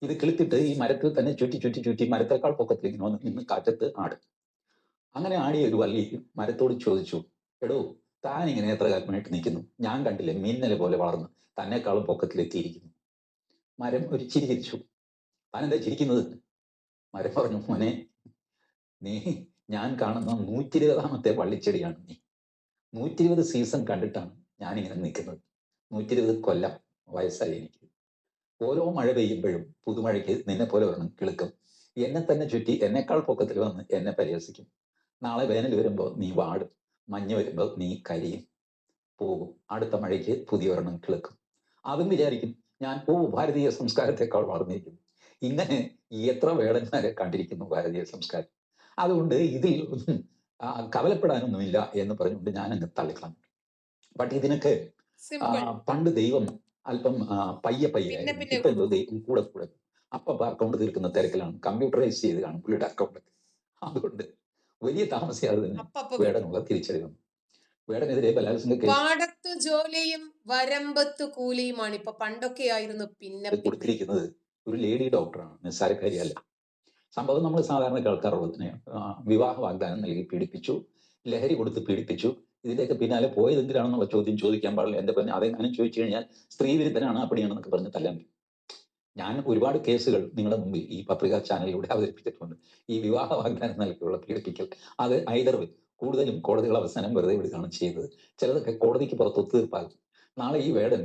ഇത് കിളുത്തിട്ട് ഈ മരത്തിൽ തന്നെ ചുറ്റി ചുറ്റി ചുറ്റി മരത്തേക്കാൾ പൊക്കത്തിലേക്ക് വന്ന് നിന്ന് കാറ്റത്ത് ആടും. അങ്ങനെ ആടിയ ഒരു വള്ളി മരത്തോട് ചോദിച്ചു, എടോ, താൻ ഇങ്ങനെ എത്ര കാലമായിട്ട് നിൽക്കുന്നു? ഞാൻ കണ്ടില്ലേ, മിന്നലെ പോലെ വളർന്ന് തന്നെക്കാളും പൊക്കത്തിലെത്തിയിരിക്കുന്നു. മരം ഒരു ചിരി ചിരിച്ചു. താൻ എന്താ ചിരിക്കുന്നത്? മരം പറഞ്ഞു, മോനെ, നീ ഞാൻ കാണുന്ന 120ാമത്തെ വള്ളിച്ചെടിയാണ് നീ. 120 സീസൺ കണ്ടിട്ടാണ് ഞാനിങ്ങനെ നിൽക്കുന്നത്. 120 കൊല്ലം വയസ്സായി എനിക്ക്. ഓരോ മഴ പെയ്യുമ്പോഴും പുതുമഴയ്ക്ക് നിന്നെ പോലെ ഒരെണ്ണം കിളുക്കും. എന്നെ തന്നെ ചുറ്റി എന്നെക്കാൾ പൊക്കത്തിൽ വന്ന് എന്നെ പരിഹസിക്കും. നാളെ വേനൽ വരുമ്പോൾ നീ വാടും, മഞ്ഞ് വരുമ്പോൾ നീ കരിയും, പോകും. അടുത്ത മഴയ്ക്ക് പുതിയൊരെണ്ണം കിളുക്കും. അതും വിചാരിക്കും ഞാൻ ഭാരതീയ സംസ്കാരത്തെക്കാൾ വളർന്നിരിക്കുന്നു. ഇങ്ങനെ എത്ര വേടന്മാരെ കണ്ടിരിക്കുന്നു ഭാരതീയ സംസ്കാരം. അതുകൊണ്ട് ഇതിൽ ഒന്നും കവലപ്പെടാനൊന്നുമില്ല എന്ന് പറഞ്ഞുകൊണ്ട് ഞാൻ അങ്ങ് തള്ളിക്കളഞ്ഞു. ബട്ട് ഇതിനൊക്കെ സിമ്പിൾ. പണ്ട് ദൈവം അല്പം പയ്യെ പയ്യെ പിന്നെ ആയിരുന്നു. പിന്നെ ഇപ്പൊ എന്തോ കൊടുക്കും. ദൈവം കൂടെ കൂടെ അപ്പൊ അക്കൗണ്ട് തീർക്കുന്ന തിരക്കിലാണ്. കമ്പ്യൂട്ടറൈസ് ചെയ്ത് കാണും പുള്ളിയുടെ അക്കൗണ്ട്. അതുകൊണ്ട് വലിയ താമസിയാതെ തന്നെ അപ്പപ്പ കിട്ടും. വേടനുള്ള തിരിച്ചറിവ്. വേടനെതിരെ ബലാത്സംഗ കേസ് പാടത്തു ജോലിയും വരമ്പത്തു കൂലിയുമാണ്. ഇപ്പൊ പണ്ടൊക്കെ ആയിരുന്നു പിന്നെ പിന്നെ. കൊടുത്തിരിക്കുന്നത് ഒരു ലേഡി ഡോക്ടറാണ്, നിസ്സാരക്കാരിയല്ല. സംഭവം നമ്മൾ സാധാരണ കേൾക്കാറുള്ളത് തന്നെയാണ്. വിവാഹ വാഗ്ദാനം നൽകി പീഡിപ്പിച്ചു, ലഹരി കൊടുത്ത് പീഡിപ്പിച്ചു. ഇതിന്റെയൊക്കെ പിന്നാലെ പോയത് എന്തിനാണെന്നുള്ള ചോദ്യം ചോദിക്കാൻ പാടില്ല. എന്റെ പിന്നെ അതെങ്ങനെ ചോദിച്ചു കഴിഞ്ഞാൽ സ്ത്രീ വിരുദ്ധനാണ്, അപ്പടിയാണെന്നൊക്കെ പറഞ്ഞ് തല്ലാൻ പറ്റും. ഞാൻ ഒരുപാട് കേസുകൾ നിങ്ങളുടെ മുമ്പിൽ ഈ പത്രികാ ചാനലിലൂടെ അവതരിപ്പിച്ചിട്ടുണ്ട്. ഈ വിവാഹ വാഗ്ദാനം നൽകിയുള്ള പീഡിപ്പിക്കൽ അത് ഐദർ വേ, കൂടുതലും കോടതികൾ അവസാനം വെറുതെ വിടുകയാണ് ചെയ്തത്. ചിലതൊക്കെ കോടതിക്ക് പുറത്ത് ഒത്തുതീർപ്പാകും. നാളെ ഈ വേടൻ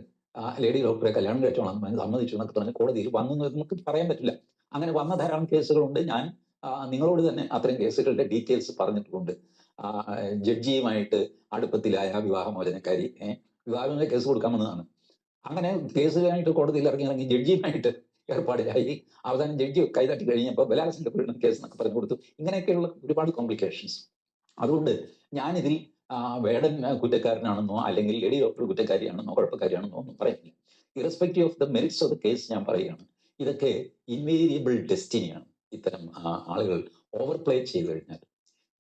ലേഡി ഡോക്ടറെ കല്യാണം കഴിച്ചോളാം സമ്മതിച്ചു എന്നൊക്കെ പറഞ്ഞ് കോടതിയിൽ വന്നു നമുക്ക് പറയാൻ പറ്റില്ല. അങ്ങനെ വന്ന ധാരാളം കേസുകളുണ്ട്. ഞാൻ നിങ്ങളോട് തന്നെ അത്തരം കേസുകളുടെ ഡീറ്റെയിൽസ് പറഞ്ഞിട്ടുണ്ട്. ജഡ്ജിയുമായിട്ട് അടുപ്പത്തിലായ വിവാഹമോചനക്കാരി വിവാഹമോചന കേസ് കൊടുക്കാൻ വന്നതാണ്. അങ്ങനെ കേസുകാരായിട്ട് കോടതിയിൽ ഇറങ്ങി ഇറങ്ങി ജഡ്ജിയുമായിട്ട് ഏർപ്പാടിലായി. അവസാനം ജഡ്ജി കൈതട്ടി കഴിഞ്ഞപ്പോൾ ബലാത്സംഗ പീഡനം കേസ് എന്നൊക്കെ പറഞ്ഞു കൊടുത്തു. ഇങ്ങനെയൊക്കെയുള്ള ഒരുപാട് കോംപ്ലിക്കേഷൻസ്. അതുകൊണ്ട് ഞാനിതിൽ വേടൻ കുറ്റക്കാരനാണെന്നോ അല്ലെങ്കിൽ ലേഡി ഡോക്ടർ കുറ്റക്കാരിയാണെന്നോ കുഴപ്പക്കാരിയാണെന്നോ ഒന്നും പറയുന്നില്ല. Irrespective of the merits of the case ഞാൻ പറയുകയാണ്. ഇതൊക്കെ ഇൻവേരിയബിൾ ഡെസ്റ്റിനിയാണ്. ഇത്തരം ആളുകൾ ഓവർ പ്ലേ ചെയ്തു കഴിഞ്ഞാൽ.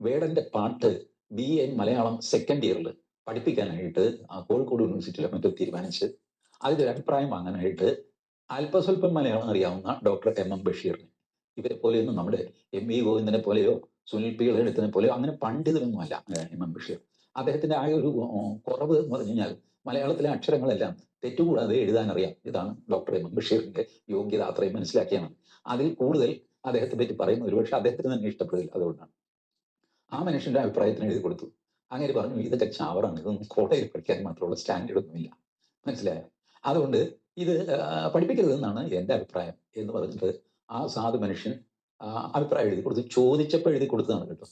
വേടന്റെ പാട്ട് BA മലയാളം സെക്കൻഡ് ഇയറിൽ പഠിപ്പിക്കാനായിട്ട് കോഴിക്കോട് യൂണിവേഴ്സിറ്റിയിലെ മറ്റോ തീരുമാനിച്ച് അതിന്റെ അഭിപ്രായം വാങ്ങാനായിട്ട് അല്പസ്വല്പം മലയാളം അറിയാവുന്ന ഡോക്ടർ MM ബഷീറിനെ, ഇവരെ പോലെയൊന്നും നമ്മുടെ MV ഗോവിന്ദനെ പോലെയോ സുനിൽ P ഇളയടത്തിനെ പോലെയോ അങ്ങനെ പണ്ഡിതരൊന്നും അല്ല MM ബഷീർ. അദ്ദേഹത്തിന്റെ ആയ ഒരു കുറവ് എന്ന് പറഞ്ഞു കഴിഞ്ഞാൽ മലയാളത്തിലെ അക്ഷരങ്ങളെല്ലാം തെറ്റുകൂടാതെ എഴുതാൻ അറിയാം. ഇതാണ് ഡോക്ടർ MM ബഷീറിന്റെ യോഗ്യത. അത്രയും മനസ്സിലാക്കിയാണ്. അതിൽ കൂടുതൽ അദ്ദേഹത്തെ പറ്റി പറയുന്ന ഒരുപക്ഷെ അദ്ദേഹത്തിന് തന്നെ ഇഷ്ടപ്പെടില്ല. അതുകൊണ്ടാണ് ആ മനുഷ്യന്റെ അഭിപ്രായത്തിന് എഴുതി കൊടുത്തു. അങ്ങനെ പറഞ്ഞു, ഇതൊക്കെ ചാവറാണ്, ഇതൊന്നും കോളേജിൽ പഠിക്കാൻ മാത്രമുള്ള സ്റ്റാൻഡേർഡ് ഒന്നുമില്ല. മനസ്സിലായോ? അതുകൊണ്ട് ഇത് പഠിപ്പിക്കരുതെന്നാണ് എന്റെ അഭിപ്രായം എന്ന് പറഞ്ഞിട്ട് ആ സാധു മനുഷ്യൻ അഭിപ്രായം എഴുതി കൊടുത്തു. ചോദിച്ചപ്പോൾ എഴുതി കൊടുത്തതാണ് കേട്ടോ.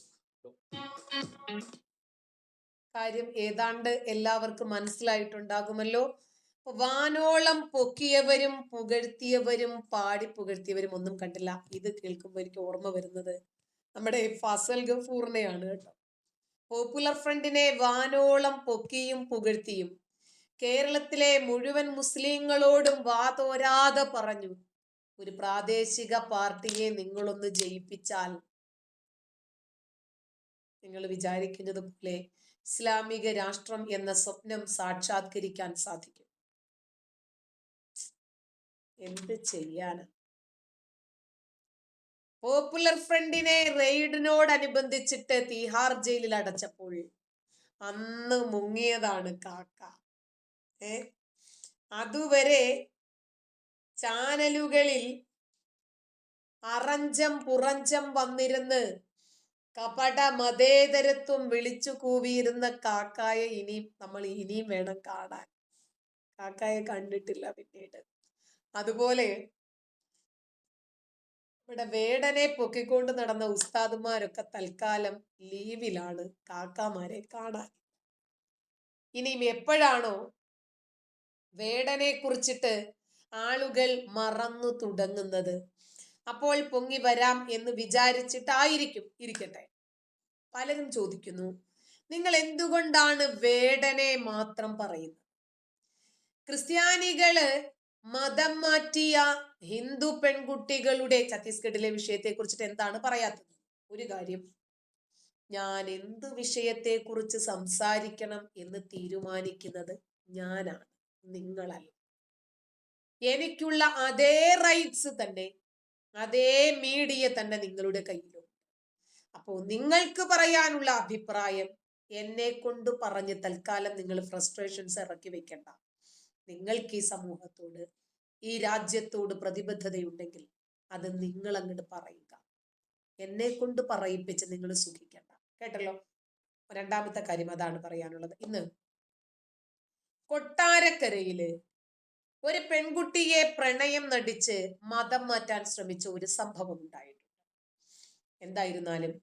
കാര്യം ഏതാണ്ട് എല്ലാവർക്കും മനസ്സിലായിട്ടുണ്ടാകുമല്ലോ. വാനോളം പൊക്കിയവരും പുകഴ്ത്തിയവരും പാടി പുകഴ്ത്തിയവരും ഒന്നും കണ്ടില്ല. ഇത് കേൾക്കുമ്പോൾ എനിക്ക് ഓർമ്മ വരുന്നത് നമ്മുടെ ഫസൽ ഗഫൂറിനെയാണ് കേട്ടോ. പോപ്പുലർ ഫ്രണ്ടിനെ വാനോളം പൊക്കിയും പുകഴ്ത്തിയും കേരളത്തിലെ മുഴുവൻ മുസ്ലിങ്ങളോടും വാതോരാതെ പറഞ്ഞു, ഒരു പ്രാദേശിക പാർട്ടിയെ നിങ്ങളൊന്ന് ജയിപ്പിച്ചാൽ നിങ്ങൾ വിചാരിക്കുന്നത് പോലെ ഇസ്ലാമിക രാഷ്ട്രം എന്ന സ്വപ്നം സാക്ഷാത്കരിക്കാൻ സാധിക്കും. എന്ത് ചെയ്യാന്? പോപ്പുലർ ഫ്രണ്ടിനെ റെയ്ഡിനോടനുബന്ധിച്ചിട്ട് തീഹാർ ജയിലിൽ അടച്ചപ്പോൾ അന്ന് മുങ്ങിയതാണ് കാക്ക. അതുവരെ ചാനലുകളിൽ അറഞ്ചം പുറഞ്ചം വന്നിരുന്ന് കപട മതേതരത്വം വിളിച്ചു കൂവിയിരുന്ന കാക്കായെ ഇനിയും വേണം കാണാൻ. കാക്കായെ കണ്ടിട്ടില്ല പിന്നീട്. അതുപോലെ ഇവിടെ വേടനെ പൊക്കിക്കൊണ്ട് നടന്ന ഉസ്താദുമാരൊക്കെ തൽക്കാലം ലീവിലാണ് കാക്കാമാരെ കാണാൻ. ഇനിയും എപ്പോഴാണോ വേടനെ കുറിച്ചിട്ട് ആളുകൾ മറന്നു തുടങ്ങുന്നത്, അപ്പോൾ പൊങ്ങി വരാം എന്ന് വിചാരിച്ചിട്ടായിരിക്കും. ഇരിക്കട്ടെ. പലരും ചോദിക്കുന്നു, നിങ്ങൾ എന്തുകൊണ്ടാണ് വേടനെ മാത്രം പറയുന്നത്? ക്രിസ്ത്യാനികള് മതം മാറ്റിയ ഹിന്ദു പെൺകുട്ടികളുടെ ഛത്തീസ്ഗഡിലെ വിഷയത്തെ കുറിച്ചിട്ട് എന്താണ് പറയാത്തത്? ഒരു കാര്യം, ഞാൻ എന്ത് വിഷയത്തെ കുറിച്ച് സംസാരിക്കണം എന്ന് തീരുമാനിക്കുന്നത് ഞാനാണ്, നിങ്ങളല്ല. എനിക്കുള്ള അതേ റൈറ്റ്സ് തന്നെ, അതേ മീഡിയ തന്നെ നിങ്ങളുടെ കയ്യിലും. അപ്പോൾ നിങ്ങൾക്ക് പറയാനുള്ള അഭിപ്രായം എന്നെ കൊണ്ട് പറഞ്ഞ് തൽക്കാലം നിങ്ങൾ ഫ്രസ്ട്രേഷൻസ് ഇറക്കി വെക്കണ്ട. നിങ്ങൾക്ക് ഈ സമൂഹത്തോട്, ഈ രാജ്യത്തോട് പ്രതിബദ്ധതയുണ്ടെങ്കിൽ അത് നിങ്ങൾ അങ്ങോട്ട് പറയുക. എന്നെ കൊണ്ട് പറയിപ്പിച്ച് നിങ്ങൾ സുഖിക്കണ്ട. കേട്ടല്ലോ? രണ്ടാമത്തെ കാര്യം അതാണ് പറയാനുള്ളത്. ഇന്ന് കൊട്ടാരക്കരയില് ഒരു പെൺകുട്ടിയെ പ്രണയം നടിച്ച് മതം മാറ്റാൻ ശ്രമിച്ച ഒരു സംഭവം ഉണ്ടായിട്ടുണ്ട്. എന്തായിരുന്നാലും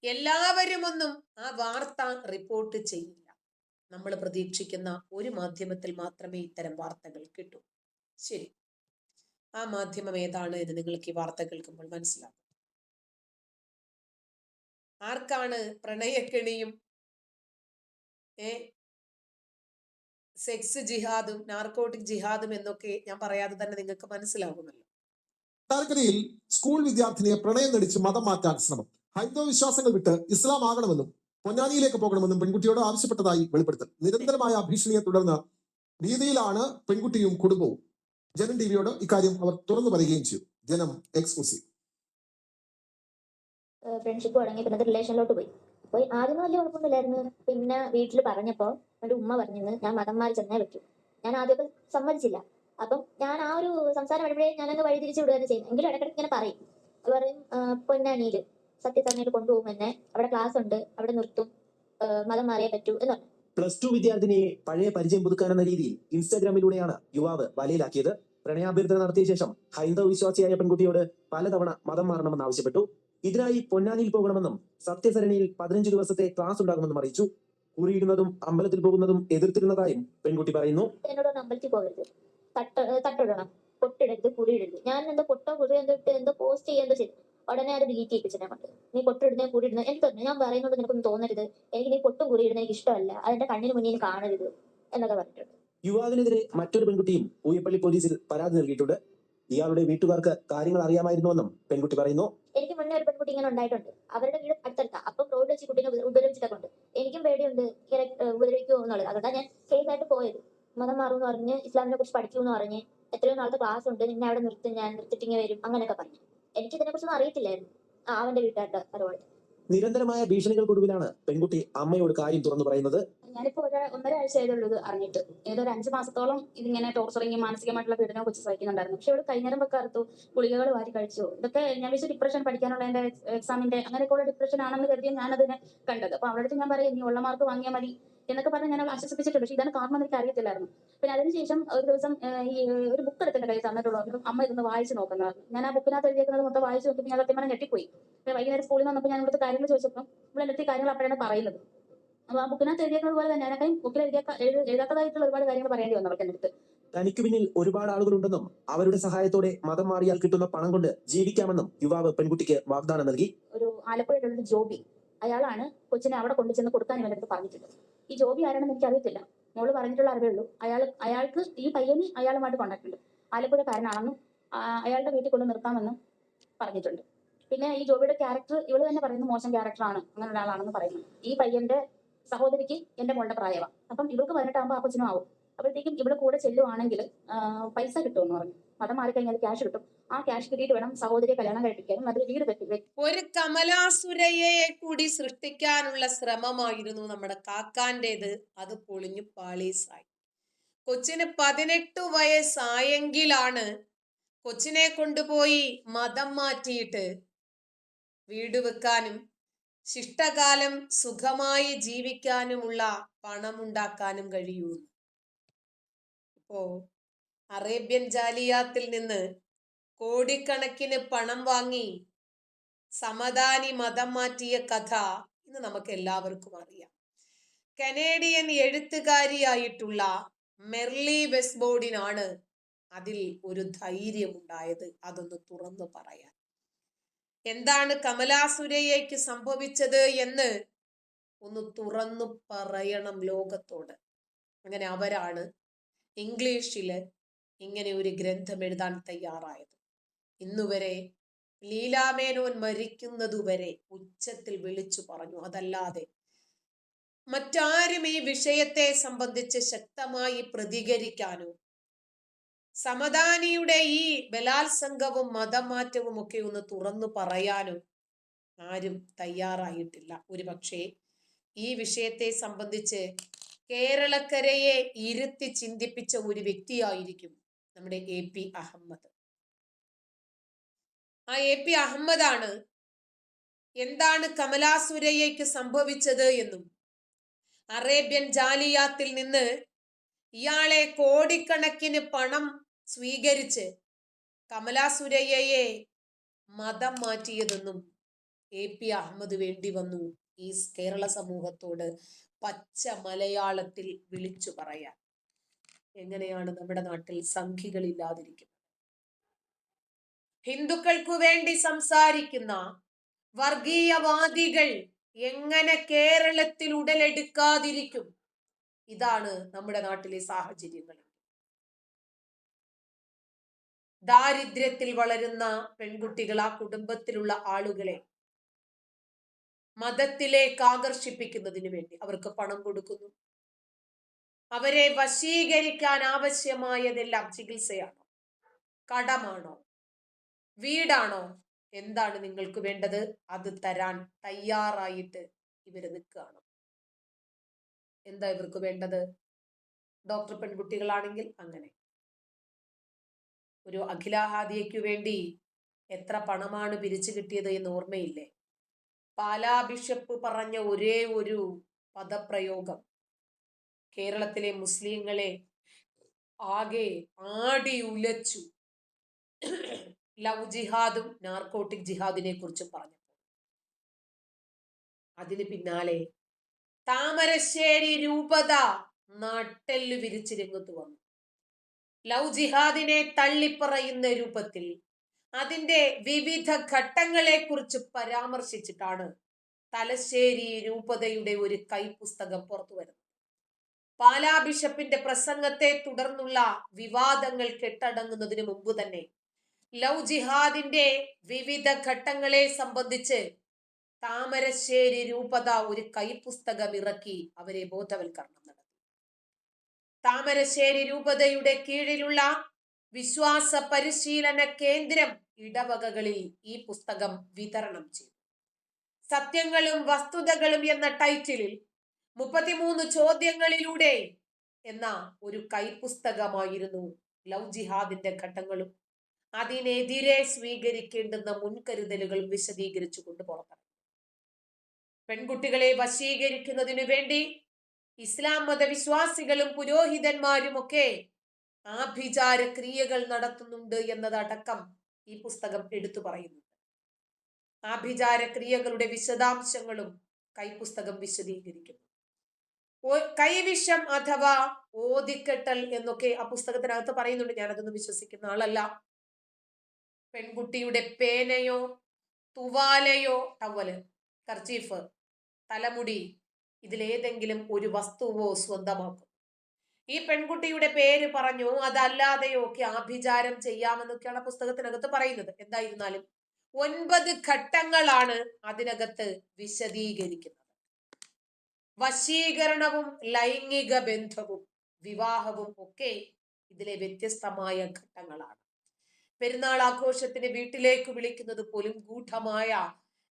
എല്ലാവരും ഒന്നും ആ വാർത്ത റിപ്പോർട്ട് ചെയ്യില്ല. നമ്മൾ പ്രതീക്ഷിക്കുന്ന ഒരു മാധ്യമത്തിൽ മാത്രമേ ഇത്തരം വാർത്തകൾ കിട്ടൂ. ശരി, ആ മാധ്യമം ഏതാണ് എന്ന് നിങ്ങൾക്ക് ഈ വാർത്ത കേൾക്കുമ്പോൾ മനസ്സിലാകും. ആർക്കാണ് പ്രണയക്കെണിയും സെക്സ് ജിഹാദും നാർക്കോട്ടിക് ജിഹാദും എന്നൊക്കെ ഞാൻ പറയാതെ തന്നെ നിങ്ങൾക്ക് മനസ്സിലാകുമല്ലോ. കൊട്ടാരക്കരയിൽ സ്കൂൾ വിദ്യാർത്ഥിനിയെ പ്രണയം നടിച്ച് മതം മാറ്റാൻ ശ്രമം. ഹൈന്ദവ വിശ്വാസങ്ങൾ വിട്ട് ഇസ്ലാം ആകണമെന്നും പൊന്നാനിയിലേക്ക് പോകണമെന്നും പെൺകുട്ടിയോട് ആവശ്യപ്പെട്ടതായി വെളിപ്പെടുത്തൽ. നിരന്തരമായ ഭീഷണിയെ തുടർന്ന് ഭീതിയിലാണ് പെൺകുട്ടിയും കുടുംബവും. ജനം ടിവിയോട് ഇക്കാര്യം അവർ തുറന്നു പറയുകയും ചെയ്തു. ജനം എക്സ്ക്ലൂസീവ്. ഫ്രണ്ട്ഷിപ്പ് തുടങ്ങി പിന്നെ റിലേഷനിലോട്ട് പോയി ആദ്യം വലിയ കുഴപ്പമൊന്നുമില്ലായിരുന്നു. പിന്നെ വീട്ടിൽ പറഞ്ഞപ്പോൾ എൻ്റെ ഉമ്മ പറഞ്ഞത് ഞാൻ മതം മാറി ചെന്നേ പറ്റൂ. ഞാൻ ആദ്യമൊക്കെ സമ്മതിച്ചില്ല. അപ്പം ഞാൻ ആ ഒരു സംസാരം വരുമ്പോഴേ ഞാനങ്ങ് വഴിതിരിച്ച് വിടുകയാണ് ചെയ്യുന്നത്. എങ്കിലും ഇടയ്ക്കിടയ്ക്ക് ഇങ്ങനെ പറയും. അത് പറയും പൊന്നാനിയിൽ സത്യസമയത്ത് കൊണ്ടുപോകും എന്നെ, അവിടെ ക്ലാസ് ഉണ്ട്, അവിടെ നിർത്തും, മതം മാറിയേ പറ്റൂ എന്ന് പറഞ്ഞു. +2 വിദ്യാർത്ഥിനിയെ പഴയ പരിചയം പുതുക്കാനെന്ന രീതിയിൽ ഇൻസ്റ്റാഗ്രാമിലൂടെയാണ് യുവാവ് വലയിലാക്കിയത്. പ്രണയാഭ്യർത്ഥന നടത്തിയ ശേഷം ഹൈന്ദവ വിശ്വാസിയായ പെൺകുട്ടിയോട് പലതവണ മതം മാറണമെന്ന് ആവശ്യപ്പെട്ടു. ഇതിനായി പൊന്നാനിയിൽ പോകണമെന്നും സത്യസരണിയിൽ 15 ദിവസത്തെ ക്ലാസ് ഉണ്ടാകുമെന്നും അറിയിച്ചു. കുറിയിടുന്നതും അമ്പലത്തിൽ പോകുന്നതും എതിർത്തിരുന്നതായും പെൺകുട്ടി പറയുന്നു. എന്നോട് അമ്പലത്തിൽ പോകരുത്, തട്ടിടണം, പൊട്ടിടരുത്, കുറിയിടരുത്. ഞാൻ എന്തോ പൊട്ടോ കുറിയോ എന്തോ പോസ്റ്റ് ചെയ്യാൻ ചെയ്തു. ഉടനെ അത് ഡിലീറ്റ് ചെയ്യിപ്പിച്ചതിനെ കൊണ്ട് നീ പൊട്ടിടുന്നേ കുറിയിടുന്നേ എനിക്ക് തന്നെ ഞാൻ പറയുന്നത് നിനക്കൊന്നും തോന്നരുത്, എനിക്ക് നീ പൊട്ടും കുറിയിടുന്ന എനിക്ക് ഇഷ്ടമല്ല, അതിന്റെ കണ്ണിന് മുന്നിൽ കാണരുത് എന്നൊക്കെ പറഞ്ഞിട്ടുണ്ട്. യുവാവിനെതിരെ മറ്റൊരു പെൺകുട്ടിയും പൂയപ്പള്ളി പോലീസിൽ പരാതി നൽകിയിട്ടുണ്ട്. ഇയാളുടെ വീട്ടുകാർക്ക് കാര്യങ്ങൾ അറിയാമായിരുന്നുവെന്നും പെൺകുട്ടി പറയുന്നു. എനിക്ക് മുന്നേ ഒരു പെൺകുട്ടി ഇങ്ങനെ ഉണ്ടായിട്ടുണ്ട്. അവരുടെ വീട് അടുത്തടുത്ത. അപ്പം റോഡ് വെച്ച് കുട്ടീനെ ഉപദ്രവിച്ചിട്ടൊക്കെ ഉണ്ട്. എനിക്കും പേടിയുണ്ട് ഇങ്ങനെ ഉപദ്രവിക്കുമോ എന്നുള്ളത്. അതുകൊണ്ടാണ് ഞാൻ കേസായിട്ട് പോയത്. മതം മാറും എന്ന് പറഞ്ഞ് ഇസ്ലാമിനെ കുറിച്ച് പഠിക്കുമെന്ന് പറഞ്ഞ് എത്രയോ നാളത്തെ ക്ലാസ് ഉണ്ട്, നിന്നെ അവിടെ നിർത്തും, ഞാൻ നിർത്തിട്ടിങ്ങനെ വരും അങ്ങനെയൊക്കെ പറഞ്ഞു. എനിക്ക് ഇതിനെ കുറിച്ചൊന്നും അറിയത്തില്ലായിരുന്നു. അവന്റെ വീട്ടുകാരുടെ അറിവുകൾ. നിരന്തരമായ ഭീഷണികൾക്കൊടുവിലാണ് പെൺകുട്ടി അമ്മയോട് കാര്യം തുറന്നു പറയുന്നത്. ഞാനിപ്പോ 1.5 ആഴ്ച ആയതുള്ളൂ ഇത് അറിഞ്ഞിട്ട്. ഏതൊരു 5 മാസത്തോളം ഇതിങ്ങനെ ടോർച്ചറിങ് മാനസികമായിട്ടുള്ള പീഡനം കൊച്ചു സഹിക്കുന്നുണ്ടായിരുന്നു. പക്ഷെ ഇവിടെ കൈനേരം ഒക്കെ അറുത്തു, ഗുളികകൾ വാരി കഴിച്ചു. ഇതൊക്കെ ഞാൻ വിളിച്ച് ഡിപ്രഷൻ പഠിക്കാനുള്ള എന്റെ എക്സാമിന്റെ അങ്ങനെയൊക്കെയുള്ള ഡിപ്രഷൻ ആണെന്ന് കരുതി ഞാൻ അതിനെ കണ്ടത്. അപ്പൊ അവരുടെ അടുത്ത് ഞാൻ പറയും നീ ഉള്ള മാർക്ക് വാങ്ങിയാൽ മതി എന്നൊക്കെ പറഞ്ഞ് ഞാൻ ആശ്വസിപ്പിച്ചിട്ടുണ്ട്. പക്ഷെ ഇതാണ് കാരണം എനിക്ക് അറിയത്തില്ലായിരുന്നു. പിന്നെ അതിനുശേഷം ഒരു ദിവസം ഈ ഒരു ബുക്ക് എടുത്തിന്റെ കയ്യിൽ തന്നിട്ടുള്ളൂ. അമ്മ ഇതൊന്ന് വായിച്ചു നോക്കുന്നത്. ഞാൻ ആ ബുക്കിനകത്ത് എഴുതിയേക്കുന്നത് മൊത്തം വായിച്ചു നോക്കി ഞാൻ സത്യം പറഞ്ഞാൽ ഞെട്ടിപ്പോയി. വൈകുന്നേരം സ്കൂളിൽ വന്നപ്പോൾ ഞാൻ ഇവിടുത്തെ കാര്യങ്ങൾ ചോദിച്ചപ്പോൾ ഇവിടെ എത്തി കാര്യങ്ങൾ അപ്പോഴാണ് പറയുന്നത്. അപ്പൊ ആ ബുക്കിനകത്ത് എഴുതിയേക്കുന്നത് പോലെ തന്നെ ഞാനൊക്കെ ബുക്കിൽ എഴുതാത്തതായിട്ടുള്ള ഒരുപാട് കാര്യങ്ങൾ പറയേണ്ടി വന്നു അവർക്ക് എൻ്റെ അടുത്ത്. തനിക്ക് പിന്നിൽ ഒരുപാട് ആളുകളുണ്ടെന്നും അവരുടെ സഹായത്തോടെ മതം മാറിയാൽ കിട്ടുന്ന പണം കൊണ്ട് ജീവിക്കാമെന്നും യുവാവ് പെൺകുട്ടിക്ക് വാഗ്ദാനം നൽകി. ഒരു ആലപ്പുഴയിലുള്ള ജോബി, അയാളാണ് കൊച്ചിനെ അവിടെ കൊണ്ടുചെന്ന് കൊടുക്കാൻ ഇവരുടെ അടുത്ത് പറഞ്ഞിട്ടുള്ളത്. ഈ ജോബി ആരാണെന്ന് എനിക്ക് അറിയത്തില്ല. മോള് പറഞ്ഞിട്ടുള്ള അറിവേ ഉള്ളൂ. അയാൾക്ക് ഈ പയ്യന് അയാളുമായിട്ട് കോണ്ടാക്ട് ഉണ്ട്. ആലപ്പുഴക്കാരനാണെന്നും അയാളുടെ വീട്ടിൽ കൊണ്ട് നിർത്താമെന്നും പറഞ്ഞിട്ടുണ്ട്. പിന്നെ ഈ ജോബിയുടെ ക്യാരക്ടർ ഇവള് തന്നെ പറയുന്നത് മോശം ക്യാരക്ടറാണ്, അങ്ങനെ ഒരാളാണെന്ന് പറയുന്നു. ഈ പയ്യന്റെ സഹോദരിക്ക് എന്റെ മോളുടെ പ്രായമാണ്. അപ്പം ഇവൾക്ക് 18 ആകുമ്പോൾ ആ കൊച്ചിനും ആവും. അപ്പോഴത്തേക്കും ഇവിടെ കൂടെ ചെല്ലുവാണെങ്കിൽ പൈസ കിട്ടുമെന്ന് പറഞ്ഞു. മതം മാറിക്കഴിഞ്ഞാൽ ക്യാഷ് കിട്ടും. ആ ക്യാഷ് കിട്ടിയിട്ട് വേണം സഹോദരിയെ കല്യാണം കഴിപ്പിക്കാനും അതിൽ വീട് വെക്കും. ഒരു കമലാസുരയെ കൂടി സൃഷ്ടിക്കാനുള്ള ശ്രമമായിരുന്നു നമ്മുടെ കാക്കാന്റേത്. അത് പൊളിഞ്ഞു പാളീസായി. കൊച്ചിന് 18 വയസ്സായെങ്കിലാണ് കൊച്ചിനെ കൊണ്ടുപോയി മതം മാറ്റിയിട്ട് വീട് വെക്കാനും ശിഷ്ടകാലം സുഖമായി ജീവിക്കാനുമുള്ള പണമുണ്ടാക്കാനും കഴിയൂ. ഇപ്പോ അറേബ്യൻ ജാലിയാത്തിൽ നിന്ന് കോടിക്കണക്കിന് പണം വാങ്ങി സമദാനി മതം മാറ്റിയ കഥ ഇന്ന് നമുക്ക് എല്ലാവർക്കും അറിയാം. കനേഡിയൻ എഴുത്തുകാരിയായിട്ടുള്ള മെർലി വെസ്ബോർഡിനാണ് അതിൽ ഒരു ധൈര്യമുണ്ടായത് അതൊന്ന് തുറന്നു പറയാൻ. എന്താണ് കമലാസുരയ്യയ്ക്ക് സംഭവിച്ചത് എന്ന് ഒന്ന് തുറന്നു പറയണം ലോകത്തോട്. അങ്ങനെ അവരാണ് ഇംഗ്ലീഷില് ഇങ്ങനെ ഒരു ഗ്രന്ഥം എഴുതാൻ തയ്യാറായത്. ഇന്നുവരെ ലീലാമേനോൻ മരിക്കുന്നതുവരെ ഉച്ചത്തിൽ വിളിച്ചു പറഞ്ഞു. അതല്ലാതെ മറ്റാരും ഈ വിഷയത്തെ സംബന്ധിച്ച് ശക്തമായി പ്രതികരിക്കാനോ സമദാനിയുടെ ഈ ബലാത്സംഗവും മതമാറ്റവും ഒക്കെ ഒന്ന് തുറന്നു പറയാനും ആരും തയ്യാറായിട്ടില്ല. ഒരുപക്ഷെ ഈ വിഷയത്തെ സംബന്ധിച്ച് കേരളക്കരയെ ഇരുത്തി ചിന്തിപ്പിച്ച ഒരു വ്യക്തിയായിരിക്കും നമ്മുടെ AP അഹമ്മദ്. ആ AP അഹമ്മദാണ് എന്താണ് കമലാ സുരയ്യയ്ക്ക് സംഭവിച്ചത് എന്നും അറേബ്യൻ ജാലിയാത്തിൽ നിന്ന് ഇയാളെ കോടിക്കണക്കിന് പണം സ്വീകരിച്ച് കമലാ സുരയ്യയെ മതം മാറ്റിയതെന്നും AP അഹമ്മദ് വേണ്ടി വന്നു ഈ കേരള സമൂഹത്തോട് പച്ച മലയാളത്തിൽ വിളിച്ചു പറയാൻ. എങ്ങനെയാണ് നമ്മുടെ നാട്ടിൽ സംഖ്യകളില്ലാതിരിക്കുന്നത്? ഹിന്ദുക്കൾക്കു വേണ്ടി സംസാരിക്കുന്ന വർഗീയവാദികൾ എങ്ങനെ കേരളത്തിൽ ഉടലെടുക്കാതിരിക്കും? ഇതാണ് നമ്മുടെ നാട്ടിലെ സാഹചര്യങ്ങൾ. ദാരിദ്ര്യത്തിൽ വളരുന്ന പെൺകുട്ടികൾ, ആ കുടുംബത്തിലുള്ള ആളുകളെ മതത്തിലേക്ക് ആകർഷിപ്പിക്കുന്നതിന് വേണ്ടി അവർക്ക് പണം കൊടുക്കുന്നു. അവരെ വശീകരിക്കാൻ ആവശ്യമായതെല്ലാം ചികിത്സയാണോ, കടമാണോ, വീടാണോ, എന്താണ് നിങ്ങൾക്ക് വേണ്ടത്? അത് തരാൻ തയ്യാറായിട്ട് ഇവര് നിൽക്കുകയാണ്. എന്താ ഇവർക്ക് വേണ്ടത്? ഡോക്ടർ പെൺകുട്ടികളാണെങ്കിൽ അങ്ങനെ. ഒരു അഖിലാഹാദിയയ്ക്കു വേണ്ടി എത്ര പണമാണ് പിരിച്ചു കിട്ടിയത് എന്ന് ഓർമ്മയില്ലേ? പാലാ ബിഷപ്പ് പറഞ്ഞ ഒരേ ഒരു പദപ്രയോഗം കേരളത്തിലെ മുസ്ലിങ്ങളെ ആകെ ആടി ഉലച്ചു. ലവ് ജിഹാദും നാർക്കോട്ടിക് ജിഹാദിനെ കുറിച്ച് പറഞ്ഞപ്പോൾ അതിന് പിന്നാലെ താമരശ്ശേരി രൂപത നട്ടെല്ല് വിരിച്ച് രംഗത്ത് വന്നു. ലവ് ജിഹാദിനെ തള്ളിപ്പറയുന്ന രൂപത്തിൽ അതിന്റെ വിവിധ ഘട്ടങ്ങളെ കുറിച്ച് പരാമർശിച്ചിട്ടാണ് തലശ്ശേരി രൂപതയുടെ ഒരു കൈപ്പുസ്തകം പുറത്തു വരുന്നത്. പാലാ ബിഷപ്പിന്റെ പ്രസംഗത്തെ തുടർന്നുള്ള വിവാദങ്ങൾ കെട്ടടങ്ങുന്നതിന് മുമ്പ് തന്നെ ലവ് ജിഹാദിന്റെ വിവിധ ഘട്ടങ്ങളെ സംബന്ധിച്ച് താമരശ്ശേരി രൂപത ഒരു കൈപ്പുസ്തകം ഇറക്കി അവരെ ബോധവൽക്കരണം നടത്തി. താമരശ്ശേരി രൂപതയുടെ കീഴിലുള്ള വിശ്വാസ പരിശീലന കേന്ദ്രം ഇടവകകളിൽ ഈ പുസ്തകം വിതരണം ചെയ്തു. സത്യങ്ങളും വസ്തുതകളും എന്ന ടൈറ്റിലിൽ 33 ചോദ്യങ്ങളിലൂടെ എന്ന ഒരു കൈപ്പുസ്തകമായിരുന്നു ലവ് ജിഹാദിന്റെ ഘട്ടങ്ങളും അതിനെതിരെ സ്വീകരിക്കേണ്ടുന്ന മുൻകരുതലുകളും വിശദീകരിച്ചു കൊണ്ട് പുറത്തിറങ്ങി. പെൺകുട്ടികളെ വശീകരിക്കുന്നതിനു വേണ്ടി ഇസ്ലാം മതവിശ്വാസികളും പുരോഹിതന്മാരും ഒക്കെ ആഭിചാര ക്രിയകൾ നടത്തുന്നുണ്ട് എന്നതടക്കം ഈ പുസ്തകം എടുത്തു പറയുന്നുണ്ട്. ആഭിചാര ക്രിയകളുടെ വിശദാംശങ്ങളും കൈപ്പുസ്തകം വിശദീകരിക്കുന്നു. കൈവിഷം അഥവാ ഓതിക്കെട്ടൽ എന്നൊക്കെ ആ പുസ്തകത്തിനകത്ത് പറയുന്നുണ്ട്. ഞാനതൊന്നും വിശ്വസിക്കുന്ന ആളല്ല. പെൺകുട്ടിയുടെ പേനയോ തുവാലയോ, ടവല്, കർച്ചീഫ്, തലമുടി, ഇതിലേതെങ്കിലും ഒരു വസ്തുവോ സ്വന്തമാക്കും. ഈ പെൺകുട്ടിയുടെ പേര് പറഞ്ഞോ അതല്ലാതെയോ ഒക്കെ ആഭിചാരം ചെയ്യാമെന്നൊക്കെയാണ് പുസ്തകത്തിനകത്ത് പറയുന്നത്. എന്തായിരുന്നാലും 9 ഘട്ടങ്ങളാണ് അതിനകത്ത് വിശദീകരിക്കുന്നത്. വശീകരണവും ലൈംഗിക ബന്ധവും വിവാഹവും ഒക്കെ ഇതിലെ വ്യത്യസ്തമായ ഘട്ടങ്ങളാണ്. പെരുന്നാൾ ആഘോഷത്തിന് വീട്ടിലേക്ക് വിളിക്കുന്നത് പോലും ഗൂഢമായ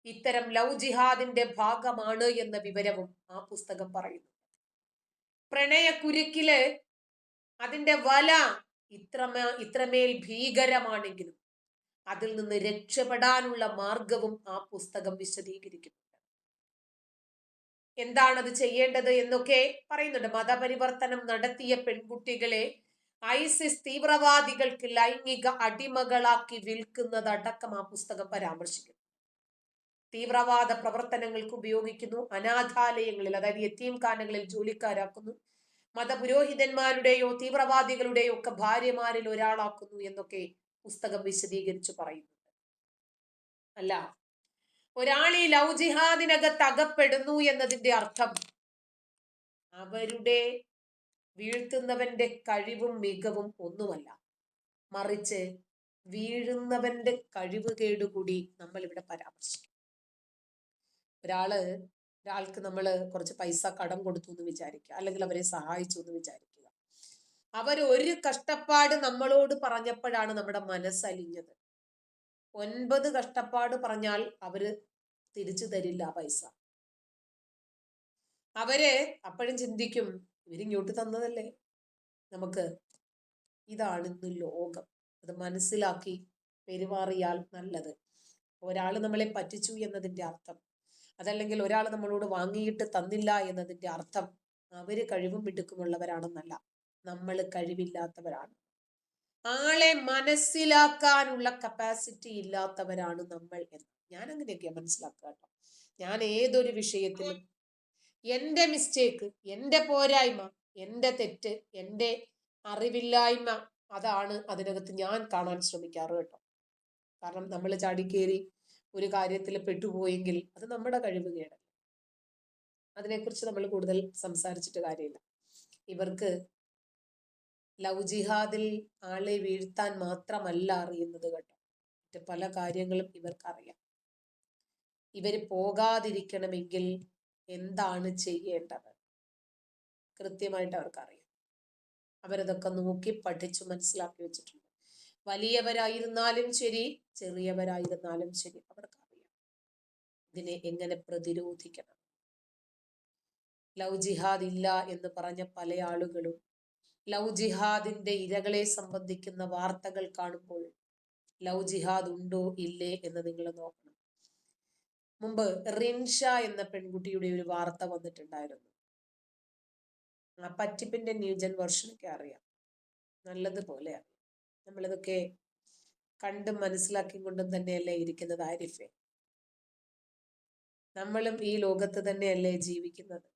ഇത്തരം ലവ് ജിഹാദിന്റെ ഭാഗമാണ് എന്ന വിവരവും ആ പുസ്തകം പറയുന്നു. പ്രണയക്കുരുക്കില് അതിന്റെ വല ഇത്രമേൽ ഭീകരമാണെങ്കിലും അതിൽ നിന്ന് രക്ഷപ്പെടാനുള്ള മാർഗവും ആ പുസ്തകം വിശദീകരിക്കുന്നുണ്ട്. എന്താണത് ചെയ്യേണ്ടത് എന്നൊക്കെ പറയുന്നുണ്ട്. മതപരിവർത്തനം നടത്തിയ പെൺകുട്ടികളെ ഐസിസ് തീവ്രവാദികൾക്ക് ലൈംഗിക അടിമകളാക്കി വിൽക്കുന്നതടക്കം ആ പുസ്തകം പരാമർശിക്കുന്നു. തീവ്രവാദ പ്രവർത്തനങ്ങൾക്ക് ഉപയോഗിക്കുന്നു. അനാഥാലയങ്ങളിൽ, അതായത് യതീം ഖാനകളിൽ ജോലിക്കാരാക്കുന്നു. മതപുരോഹിതന്മാരുടെയോ തീവ്രവാദികളുടെയോ ഒക്കെ ഭാര്യമാരിൽ ഒരാളാക്കുന്നു എന്നൊക്കെ പുസ്തകം വിശദീകരിച്ചു പറയുന്നുണ്ട്. അല്ല, ഒരാൾ ഈ ലവ് ജിഹാദിനകത്ത് അകപ്പെടുന്നു എന്നതിന്റെ അർത്ഥം അവരുടെ വീഴ്ത്തുന്നവന്റെ കഴിവും മികവും ഒന്നുമല്ല, മറിച്ച് വീഴുന്നവന്റെ കഴിവുകേടുകൂടി നമ്മൾ ഇവിടെ പരാമർശിക്കും. ഒരാൾക്ക് നമ്മൾ കുറച്ച് പൈസ കടം കൊടുത്തു എന്ന് വിചാരിക്കുക, അല്ലെങ്കിൽ അവരെ സഹായിച്ചു എന്ന് വിചാരിക്കുക. ഒരു കഷ്ടപ്പാട് നമ്മളോട് പറഞ്ഞപ്പോഴാണ് നമ്മുടെ മനസ്സലിഞ്ഞത്. 9 കഷ്ടപ്പാട് പറഞ്ഞാൽ അവര് തിരിച്ചു തരില്ല ആ പൈസ. അവര് അപ്പോഴും ചിന്തിക്കും, ഇവരിങ്ങോട്ട് തന്നതല്ലേ നമുക്ക്. ഇതാണ് ഇന്ന് ലോകം. അത് മനസ്സിലാക്കി പെരുമാറിയാൽ നല്ലത്. ഒരാൾ നമ്മളെ പറ്റിച്ചു എന്നതിന്റെ അർത്ഥം, അതല്ലെങ്കിൽ ഒരാൾ നമ്മളോട് വാങ്ങിയിട്ട് തന്നില്ല എന്നതിന്റെ അർത്ഥം അവര് കഴിവും മിടുക്കുമുള്ളവരാണെന്നല്ല, നമ്മൾ കഴിവില്ലാത്തവരാണ്. ആളെ മനസ്സിലാക്കാനുള്ള കപ്പാസിറ്റി ഇല്ലാത്തവരാണ് നമ്മൾ എന്ന് ഞാൻ അങ്ങനെയൊക്കെയാ മനസ്സിലാക്കുക കേട്ടോ. ഞാൻ ഏതൊരു വിഷയത്തിലും എൻ്റെ മിസ്റ്റേക്ക്, എൻ്റെ പോരായ്മ, എൻ്റെ തെറ്റ്, എൻ്റെ അറിവില്ലായ്മ, അതാണ് അതിനകത്ത് ഞാൻ കാണാൻ ശ്രമിക്കാറ് കേട്ടോ. കാരണം നമ്മൾ ചാടിക്കേറി ഒരു കാര്യത്തിൽ പെട്ടുപോയെങ്കിൽ അത് നമ്മുടെ കഴിവ് കേടല്ല. അതിനെക്കുറിച്ച് നമ്മൾ കൂടുതൽ സംസാരിച്ചിട്ട് കാര്യമില്ല. ഇവർക്ക് ലവ് ജിഹാദിൽ ആളെ വീഴ്ത്താൻ മാത്രമല്ല അറിയുന്നത് കേട്ടോ, മറ്റ് പല കാര്യങ്ങളും ഇവർക്കറിയാം. ഇവർ പോകാതിരിക്കണമെങ്കിൽ എന്താണ് ചെയ്യേണ്ടത് കൃത്യമായിട്ട് അവർക്കറിയാം. അവരതൊക്കെ നോക്കി പഠിച്ചു മനസ്സിലാക്കി വെച്ചിട്ടുണ്ട്. വലിയവരായിരുന്നാലും ശരി, ചെറിയവരായിരുന്നാലും ശരി, അവർക്കറിയാം ഇതിനെ എങ്ങനെ പ്രതിരോധിക്കണം. ലവ് ജിഹാദ് ഇല്ല എന്ന് പറഞ്ഞ പല ആളുകളും ലവ് ജിഹാദിന്റെ ഇരകളെ സംബന്ധിക്കുന്ന വാർത്തകൾ കാണുമ്പോൾ ലവ് ജിഹാദ് ഉണ്ടോ ഇല്ലേ എന്ന് നിങ്ങൾ നോക്കണം. മുമ്പ് റിൻഷ എന്ന പെൺകുട്ടിയുടെ ഒരു വാർത്ത വന്നിട്ടുണ്ടായിരുന്നു. ആ പറ്റിപ്പിന്റെ ന്യൂജൻ വെർഷനൊക്കെ അറിയാം, നല്ലതുപോലെ അറിയാം. നമ്മളിതൊക്കെ കണ്ടും മനസ്സിലാക്കിക്കൊണ്ടും തന്നെയല്ലേ ഇരിക്കുന്നത് ആരിഫെ. നമ്മളും ഈ ലോകത്ത് തന്നെയല്ലേ ജീവിക്കുന്നത്.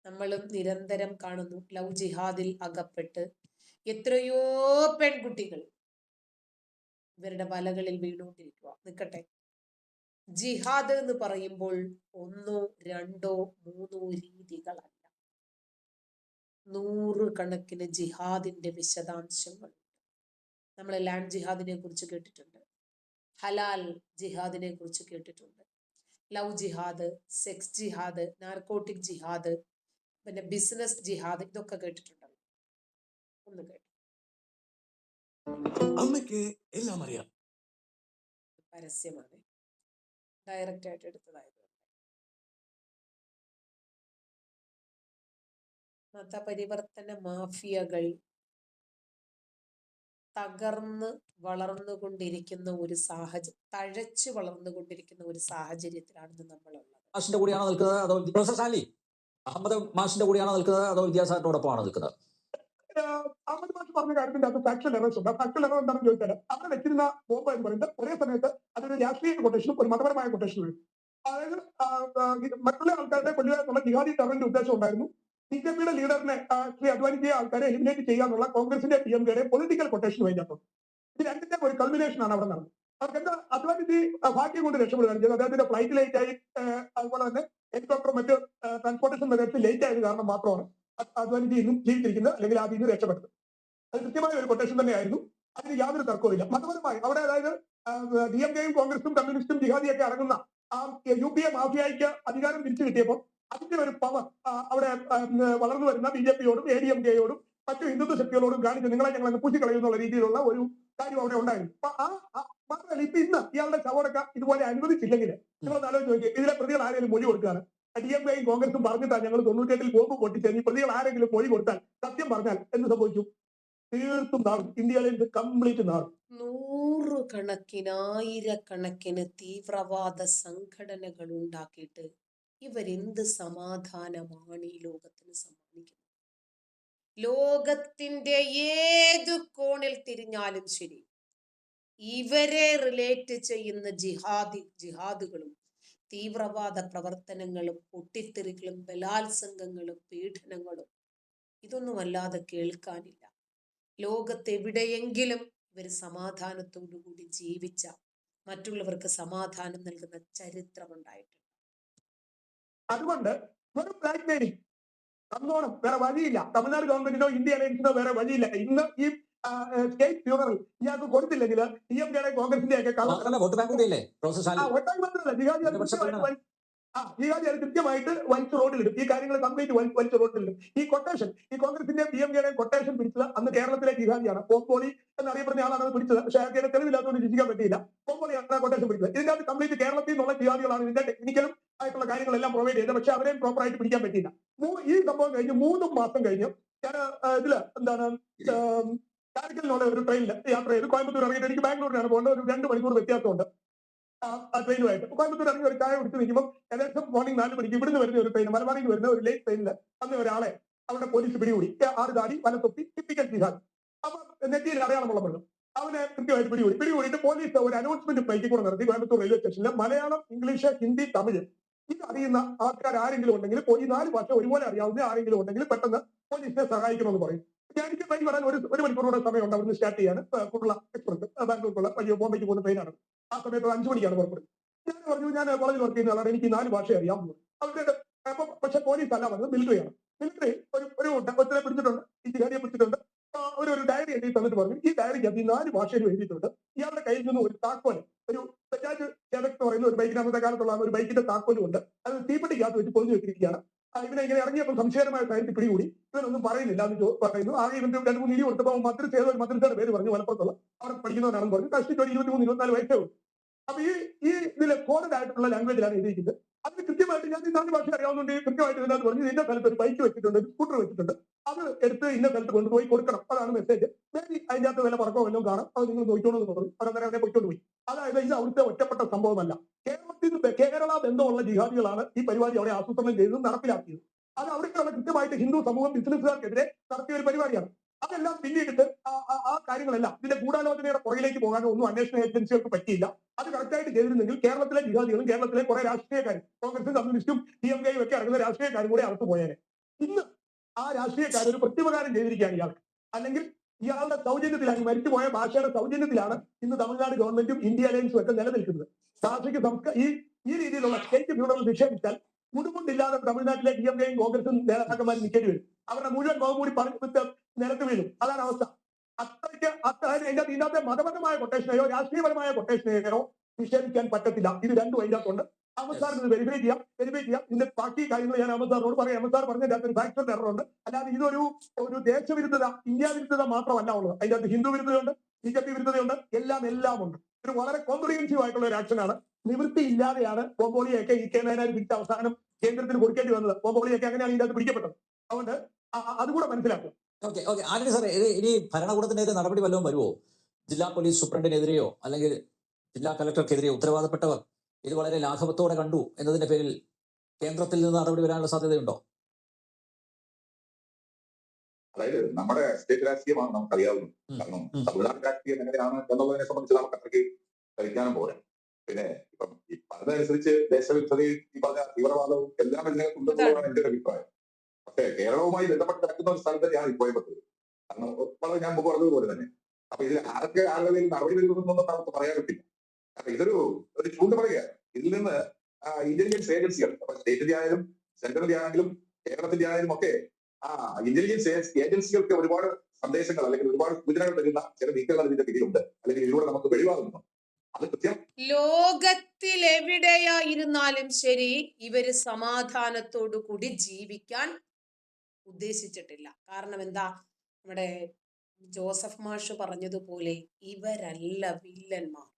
നമ്മളും നിരന്തരം കാണുന്നു ലവ് ജിഹാദിൽ അകപ്പെട്ട് എത്രയോ പെൺകുട്ടികൾ ഇവരുടെ വലകളിൽ വീണുകൊണ്ടിരിക്കുക. നിൽക്കട്ടെ, ജിഹാദ് എന്ന് പറയുമ്പോൾ 1, 2, 3 രീതികളല്ല, 100 കണക്കിന് ജിഹാദിന്റെ വിശദാംശങ്ങൾ. നമ്മൾ ലാൻഡ് ജിഹാദിനെ കുറിച്ച് കേട്ടിട്ടുണ്ട്, ഹലാൽ ജിഹാദിനെ കുറിച്ച് കേട്ടിട്ടുണ്ട്, ലവ് ജിഹാദ്, സെക്സ് ജിഹാദ്, നാർക്കോട്ടിക് ജിഹാദ്, പിന്നെ ബിസിനസ് ജിഹാദ്, ഇതൊക്കെ കേട്ടിട്ടുണ്ടല്ലോ. ഒന്ന് കേട്ടു. അമ്മയ്ക്ക് എല്ലാം അറിയാം. പരസ്യമാണ്, ഡയറക്റ്റ് ആയിട്ട് എടുത്തതായത്. മതപരിവർത്തന മാഫിയകൾ തകർന്ന് വളർന്നുകൊണ്ടിരിക്കുന്ന ഒരു സാഹചര്യം, തഴച്ചു വളർന്നുകൊണ്ടിരിക്കുന്ന ഒരു സാഹചര്യത്തിലാണ് നമ്മളുള്ളത്. മാഷിന്റെ കൂടെയാണോ നിൽക്കുന്നത് അതോ പ്രൊഫസർ സാലി അഹമ്മദ് മാഷിന്റെ കൂടെയാണോ നിൽക്കുന്നത് അതോ വിദ്യാസാഗറിനോടൊപ്പമാണോ നിൽക്കുന്നത്? അഹമ്മദ് മാഷ് പറഞ്ഞ കാര്യത്തിന്റെ അത് ഫാക്ച്വൽ എറേഴ്സ് ഉണ്ട്. ഫാക്ച്വൽ എറർ എന്താണെന്ന് ചോദിച്ചാൽ അവിടെ വെച്ചിരുന്ന ബോംബ് എന്ന് പറയുന്നത് ഒരേ സമയത്ത് അതൊരു രാഷ്ട്രീയ കൊട്ടേഷനും ഒരു മതപരമായ കൊട്ടേഷനും വരും. അതായത് മറ്റുള്ള ആൾക്കാരുടെ കൊല്ലുക എന്നുള്ള ജിഹാദി ടെററിന്റെ ഉദ്ദേശം ഉണ്ടായിരുന്നു. ബിജെപിയുടെ ലീഡറിനെ ശ്രീ അദ്വാനിജിയെ ആൾക്കാരെ എലിമിനേറ്റ് ചെയ്യുക എന്നുള്ള കോൺഗ്രസിന്റെ PMKയുടെ പൊളിറ്റിക്കൽ കൊട്ടേഷൻ വേണ്ടിയപ്പോൾ ഇത് രണ്ടിന്റെ ഒരു കൾമിനേഷൻ ആണ് അവിടെ നടന്നത്. അവർക്ക് എന്താ അദ്വാനിജി ഭാഗ്യം കൊണ്ട് രക്ഷപ്പെടുകയാണ് ചെയ്തത്. അദ്ദേഹത്തിന്റെ ഫ്ലൈറ്റ് ലേറ്റ് ആയി, അതുപോലെ തന്നെ ഹെലികോപ്റ്റർ മറ്റ് ട്രാൻസ്പോർട്ടേഷൻ മെത്തേഡ്സ് ലേറ്റ് ആയത് കാരണം മാത്രമാണ് അദ്വാനിജി ഇന്നും ജീവിച്ചിരിക്കുന്നത്, അല്ലെങ്കിൽ ആദ്യം ഇന്ന് രക്ഷപ്പെട്ടത്. അത് കൃത്യമായ ഒരു കൊട്ടേഷൻ തന്നെയായിരുന്നു, അതിന് യാതൊരു തർക്കവുമില്ല. മതപരമായി അവിടെ അതായത് DMKയും കോൺഗ്രസും കമ്മ്യൂണിസ്റ്റും ജിഹാദിയൊക്കെ അടങ്ങുന്ന ആ UPA മാഫിയയ്ക്ക് അധികാരം തിരിച്ചു കിട്ടിയപ്പോൾ അതിന്റെ ഒരു പവർ അവിടെ വളർന്നു വരുന്ന BJPയോടും ADMKയോടും മറ്റു ഹിന്ദുത്വ ശക്തികളോടും കാണിച്ച് നിങ്ങളെ ഞങ്ങൾ പൂശിക്കളയുന്നുള്ള രീതിയിലുള്ള ഒരു കാര്യം അവിടെ ഉണ്ടായിരുന്നു. അപ്പൊ മാത്രമല്ല ഇപ്പൊ ഇന്ന് ഇയാളുടെ ശവടക്ക ഇതുപോലെ അനുവദിച്ചില്ലെങ്കിൽ നിങ്ങളൊന്ന് ആലോചിച്ച് നോക്കിയാൽ ഇതിലെ പ്രതികൾ ആരെങ്കിലും മൊഴി കൊടുക്കുകയാണ്. DMKയും കോൺഗ്രസും പറഞ്ഞിട്ടാണ് ഞങ്ങൾ 98 ബോംബ് പൊട്ടിച്ച് ഈ പ്രതികൾ ആരെങ്കിലും മൊഴി കൊടുത്താൽ സത്യം പറഞ്ഞാൽ എന്ത് സംഭവിക്കും? തീർത്തും നാളും ഇന്ത്യയിലെ കംപ്ലീറ്റ് നാളും 100 കണക്കിന് 1000 തീവ്രവാദ സംഘടനകൾ ഉണ്ടാക്കിയിട്ട് ഇവരെന്ത് സമാധാനമാണ് ഈ ലോകത്തിന് സമ്മാനിക്കുന്നത്? ലോകത്തിന്റെ ഏത് കോണിൽ തിരിഞ്ഞാലും ശരി, ഇവരെ റിലേറ്റ് ചെയ്യുന്ന ജിഹാദുകളും തീവ്രവാദ പ്രവർത്തനങ്ങളും പൊട്ടിത്തെറികളും ബലാത്സംഗങ്ങളും പീഡനങ്ങളും ഇതൊന്നും അല്ലാതെ കേൾക്കാനില്ല. ലോകത്തെവിടെയെങ്കിലും ഇവർ സമാധാനത്തോടു കൂടി ജീവിച്ച, മറ്റുള്ളവർക്ക് സമാധാനം നൽകുന്ന ചരിത്രമുണ്ടായിട്ടുണ്ട്. അതുകൊണ്ട് വെറും ബ്ലാക്ക് മെയിലിംഗ് തന്നോണം, വേറെ വഴിയില്ല. തമിഴ്നാട് ഗവൺമെന്റിനോ ഇന്ത്യ അലയൻസിനോ വേറെ വഴിയില്ല. ഇന്ന് ഈ സ്റ്റേറ്റ് ഫ്യൂണറൽ ഇയാൾക്ക് കൊടുത്തില്ലെങ്കിൽ DMKയുടെ കോൺഗ്രസിന്റെ ഒക്കെ വോട്ട് ബാങ്ക് കൂടിയല്ലേ പ്രൊഫസർ സാലി? ഒട്ടായി മാത്രമല്ല ജിഹാദി ജിഹാദികൾ കൃത്യമായിട്ട് വലിച്ചു റോഡിലിടും. ഈ കാര്യങ്ങൾ കംപ്ലീറ്റ് വലിച്ചു റോഡിലിടും. ഈ കൊട്ടേഷൻ, ഈ കോൺഗ്രസിന്റെ PMKയുടെയും കൊട്ടേഷൻ പിടിച്ചത് അന്ന് കേരളത്തിലെ ജിഹാദിയാണ്. പോംപോളി എന്നറിയപ്പെടുന്ന ആളാണ് അത് പിടിച്ചത്. പക്ഷേ അയാൾക്ക് തെളിവില്ലാത്തതുകൊണ്ട് ശിക്ഷിക്കാൻ പറ്റിയില്ല. പോംപോളിയാണ് കൊട്ടേഷൻ പിടിച്ചത്. ഇതിന്റെ അകത്ത് കംപ്ലീറ്റ് കേരളത്തിൽ നിന്നുള്ള ജിഹാദികളാണ് ഇതിന്റെ ടെക്നിക്കലും ആയിട്ടുള്ള കാര്യങ്ങളെല്ലാം പ്രൊവൈഡ് ചെയ്തത്. പക്ഷേ അവരെയും പ്രോപ്പർ ആയിട്ട് പിടിക്കാൻ പറ്റിയില്ല. ഈ സംഭവം കഴിഞ്ഞ് 3 മാസം കഴിഞ്ഞ് ഞാൻ ഇതില് എന്താണ് കാലിക്കറ്റിലുള്ള ഒരു ട്രെയിനിൽ യാത്ര ചെയ്ത് കോയമ്പത്തൂർ ഇറങ്ങിയിട്ട് എനിക്ക് ബാംഗ്ലൂരിലാണ് പോകേണ്ടത്. ഒരു 2 മണിക്കൂർ വ്യത്യാസമുണ്ട് ട്രെയിനുമായിട്ട്. കോയമ്പത്തൂർ ഇറങ്ങി ഒരു ചായ കുടിച്ച് നിൽക്കുമ്പോൾ ഏകദേശം മോർണിംഗ് 4 മണിക്ക് ഇവിടുന്ന് വരുന്ന ഒരു ട്രെയിൻ, മലബാറിൽ നിന്ന് വരുന്ന ഒരു ലേറ്റ് ട്രെയിനിൽ അന്ന് ഒരാളെ അവിടെ പോലീസ് പിടികൂടി. 6 താടി വലത്തൊപ്പി ടിപ്പിക്കൽ ജിഹാദ്. അപ്പൊ നെറ്റിയിൽ അടയാളമുള്ള പെണ്ണു അവനെ കൃത്യമായിട്ട് പിടികൂടിയിട്ട് പോലീസ് ഒരു അനൗൺസ്മെന്റ് മൈക്കിൽ കൂടെ നടത്തി കോയമ്പത്തൂർ റെയിൽവേ സ്റ്റേഷനിൽ മലയാളം, ഇംഗ്ലീഷ്, ഹിന്ദി, തമിഴ് ഇത് അറിയുന്ന ആൾക്കാർ ആരെങ്കിലും ഉണ്ടെങ്കിൽ ഈ 4 ഭാഷ ഒരുപോലെ അറിയാവുന്ന ആരെങ്കിലും ഉണ്ടെങ്കിൽ പെട്ടെന്ന് പോലീസിനെ സഹായിക്കണമെന്ന് പറയും. എനിക്ക് ട്രെയിൻ വരാൻ ഒരു മണിക്കൂറുടെ സമയമുണ്ട് അവിടുന്ന് സ്റ്റാർട്ട് ചെയ്യാൻ. കുർള എക്സ്പ്രസ് ബാംഗ്ലൂർക്കുള്ള വലിയ ബോംബെക്ക് പോകുന്ന ട്രെയിനാണ്. ആ സമയത്ത് 5 മണിക്കാണ് പുറപ്പെടുന്നത്. ഞാൻ പറഞ്ഞു ഞാൻ കോളേജിൽ വർക്ക് ചെയ്യുന്ന ആളാണ്, എനിക്ക് 4 ഭാഷ അറിയാം. അവരുടെ പക്ഷെ പോലീസ് അല്ല പറഞ്ഞത് മിലിറ്ററിയാണ്. മിലിറ്ററി ഒരുത്തരെ പിടിച്ചിട്ടുണ്ട്, ഈ ജിഹാദിയെ പിടിച്ചിട്ടുണ്ട്. ഒരു ഡയറി എഴുതി തന്നിട്ട് പറഞ്ഞു ഈ ഡയറിക്ക് ഈ 4 ഭാഷയിലും എഴുതിയിട്ടുണ്ട്. ഇയാളുടെ കയ്യിൽ നിന്ന് ഒരു താക്കോല്, ഒരു ബജാജ് എന്ന് പറയുന്ന ഒരു ബൈക്കിന് അന്നത്തെ കാലത്തുള്ള ഒരു ബൈക്കിന്റെ താക്കോലും ഉണ്ട്. അത് തീപ്പെട്ടിക്കകത്ത് വെച്ച് പൊതിഞ്ഞു വെച്ചിരിക്കുകയാണ്. ഇവനെ ഇങ്ങനെ ഇറങ്ങിയപ്പോൾ സംശയകരമായ കാര്യത്തിൽ പിടികൂടി. ഇവനൊന്നും പറയുന്നില്ല എന്ന് പറയുന്നു. ആകെ ഇവന്റെ 2-3 ഇടി കൊടുത്തപ്പോൾ മദ്രസ ഏതോ ഒരു മദ്രസയുടെ പേര് പറഞ്ഞു, മലപ്പുറത്തുള്ള അവിടെ പഠിക്കുന്നവനാണെന്ന് പറഞ്ഞു. കഷ്ടിച്ച് ഒരു 23-24 വയസ്സേ ഉള്ളൂ. അപ്പൊ ഈ ഇതിലെ കോഡഡ് ആയിട്ടുള്ള ലാംഗ്വേജിലാണ് എഴുതിയിരിക്കുന്നത്. അതിന് കൃത്യമായിട്ട് ഞാൻ ഈ 4 ഭാഷ അറിയാവുന്നതുകൊണ്ട് കൃത്യമായിട്ട് ഇതിനകത്ത് പറഞ്ഞു ഇന്ന സ്ഥലത്ത് ഒരു ബൈക്ക് വെച്ചിട്ടുണ്ട്, ഒരു സ്കൂട്ടർ വെച്ചിട്ടുണ്ട്, അത് എടുത്ത് ഇന്ന സ്ഥലത്ത് കൊണ്ടുപോയി കൊടുക്കണം, അതാണ് മെസ്സേജ്. മേബി അതിന്റെ അകത്ത് വില പറക്കോ വല്ലതും കാണാം, അത് നിങ്ങൾ നോക്കിക്കോളൂ എന്ന് പറഞ്ഞു. അവരന്നേരം അവരെ പൊയ്ക്കൊണ്ട് പോയി. അതായത് ഇത് അവിടുത്തെ ഒറ്റപ്പെട്ട സംഭവമല്ല. കേരള ബന്ധമുള്ള ജിഹാദികളാണ് ഈ പരിപാടി അവിടെ ആസൂത്രണം ചെയ്തത്, നടപ്പിലാക്കിയത്. അത് അവിടെയുള്ള കൃത്യമായിട്ട് ഹിന്ദു സമൂഹം ബിസിനസ്സുകാർക്കെതിരെ നടത്തിയ ഒരു പരിപാടിയാണ്. അതെല്ലാം പിന്നീട് ആ കാര്യങ്ങളെല്ലാം ഇതിന്റെ ഗൂഢാലോചനയുടെ പുറകിലേക്ക് പോകാനോ ഒന്നും അന്വേഷണ ഏജൻസികൾക്ക് പറ്റിയില്ല. അത് കറക്റ്റായിട്ട് ചെയ്തിരുന്നെങ്കിൽ കേരളത്തിലെ ജിഹാദികളും കേരളത്തിലെ കുറെ രാഷ്ട്രീയക്കാരും കോൺഗ്രസും കമ്മ്യൂണിസ്റ്റും PMKയും ഒക്കെ ഇറങ്ങുന്ന രാഷ്ട്രീയക്കാരും കൂടെ അകത്ത് പോയേനെ. ഇന്ന് ആ രാഷ്ട്രീയക്കാർ ഒരു പ്രത്യുപകാരം ചെയ്തിരിക്കുകയാണ് ഇയാൾക്ക്. അല്ലെങ്കിൽ ഇയാളുടെ സൗജന്യത്തിലാണ്, മരിച്ചുപോയ ഭാഷയുടെ സൗജന്യത്തിലാണ് ഇന്ന് തമിഴ്നാട് ഗവൺമെന്റും ഇന്ത്യ അലയൻസും ഒക്കെ നിലനിൽക്കുന്നത്. ഭാഷയ്ക്ക് ഈ രീതിയിലുള്ള സ്റ്റേറ്റ് ഫ്യൂണറൽ നിഷേധിച്ചാൽ മുടുമുണ്ടില്ലാതെ തമിഴ്നാട്ടിലെ PMKയും കോൺഗ്രസും നേതാക്കന്മാർ നിൽക്കേണ്ടി വരും. അവരുടെ മുഴുവൻ മുഖം കൂടി നിലത്ത് വീഴും. അതാണ് അവസ്ഥ. ഇതിനകത്തെ മതപരമായ കൊട്ടേഷനെയോ രാഷ്ട്രീയപരമായ കൊട്ടേഷനെയോ നിഷേധിക്കാൻ പറ്റത്തില്ല. ഇത് രണ്ടും അതിനകത്തുണ്ട്. അഹമ്മദ് സാറിന് വെരിഫൈ ചെയ്യാം. ഇതിന്റെ ബാക്കി കാര്യങ്ങൾ ഞാൻ അഹമ്മദ് സാറിനോട് പറയാം. അഹമ്മദ് സാർ പറഞ്ഞതിന്റെ അകത്ത് ഒരു ഫാക്ച്വൽ എറർ ഉണ്ട്. അല്ലാതെ ഇതൊരു ദേശവിരുദ്ധത, ഇന്ത്യ വിരുദ്ധത മാത്രമല്ല ഉള്ളത്. അതിന്റെ അകത്ത് ഹിന്ദു വിരുദ്ധതയുണ്ട്, BJP വിരുദ്ധതയുണ്ട്, എല്ലാം ഉണ്ട്. ഒരു വളരെ കോംപ്രിഹെൻസീവ് ആയിട്ടുള്ള ഒരു ആക്ഷനാണ്. നിവൃത്തി ഇല്ലാതെയാണ് പോംപോളിയൊക്കെ ഈ K9 പിടിച്ച അവസാനം കേന്ദ്രത്തിന് കൊടുക്കേണ്ടി വന്നത്. പോംപോളിയൊക്കെ അങ്ങനെയാണ് ഇതിനകത്ത് പിടിക്കപ്പെട്ടത്. അതുകൊണ്ട് അതുകൂടെ മനസ്സിലാക്കുക. ഓക്കെ ആന്റണി സാറേ, ഇനി ഭരണകൂടത്തിനെതിരെ നടപടി വല്ലതും വരുമോ? ജില്ലാ പോലീസ് സൂപ്രണ്ടിനെതിരെയോ അല്ലെങ്കിൽ ജില്ലാ കലക്ടർക്കെതിരെയോ ഉത്തരവാദപ്പെട്ടവർ ഇത് വളരെ ലാഘവത്തോടെ കണ്ടു എന്നതിന്റെ പേരിൽ കേന്ദ്രത്തിൽ നിന്ന് നടപടി വരാനുള്ള സാധ്യതയുണ്ടോ? അതായത് നമ്മുടെ സ്റ്റേറ്റ് രാഷ്ട്രീയമാണ് നമുക്കറിയാവുന്നത്. കാരണം തമിഴ്നാട് രാഷ്ട്രീയം എങ്ങനെയാണ് എന്നുള്ളതിനെ സംബന്ധിച്ച് നമുക്ക് അത്രയ്ക്ക് പരിജ്ഞാനം പോരാ. പിന്നെ ഇപ്പം ഈ പറഞ്ഞതനുസരിച്ച് ദേശവിരുദ്ധതയും ഈ പറഞ്ഞ തീവ്രവാദവും എല്ലാം ഇതിനകത്ത് ഉണ്ടെന്നുള്ളതാണ് എന്റെ ഒരു അഭിപ്രായം. പക്ഷേ കേരളവുമായി ബന്ധപ്പെട്ട് കിടക്കുന്ന ഒരു സ്ഥലത്ത് ഞാൻ കോയമ്പത്തൂർ. കാരണം വളരെ ഞാൻ മുമ്പ് പറഞ്ഞതുപോലെ തന്നെ. അപ്പൊ ഇതിൽ ആരുടെ പേരിൽ നടപടി വരുന്നൊന്നും നമുക്ക് പറയാൻ പറ്റില്ല. കാരണം ഇതൊരു ചൂണ്ട പറയുകയാണ്. ഇതിൽ നിന്ന് ഇന്റലിജൻസ് ഏജൻസികൾ, അപ്പൊ സ്റ്റേറ്റിന്റെ ആയാലും സെൻട്രലിന്റെ ആണെങ്കിലും കേരളത്തിന്റെ ആയാലും ഒക്കെ ഇന്റലിജൻസ് ഏജൻസികൾക്ക് ഒരുപാട് സന്ദേശങ്ങൾ അല്ലെങ്കിൽ ഒരുപാട് സൂചനകൾ തരുന്ന ചില നീക്കങ്ങൾ ഇതിന്റെ പിന്നിലുണ്ട്, അല്ലെങ്കിൽ ഇതിലൂടെ നമുക്ക് വെളിവാകുന്നു. അത് കൃത്യം. ലോകത്തിൽ എവിടെയായിരുന്നാലും ശരി, ഇവര് സമാധാനത്തോടു കൂടി ജീവിക്കാൻ ഉദ്ദേശിച്ചിട്ടില്ല. കാരണം എന്താ? നമ്മുടെ ജോസഫ് മാഷ് പറഞ്ഞതുപോലെ ഇവരല്ല വില്ലന്മാർ.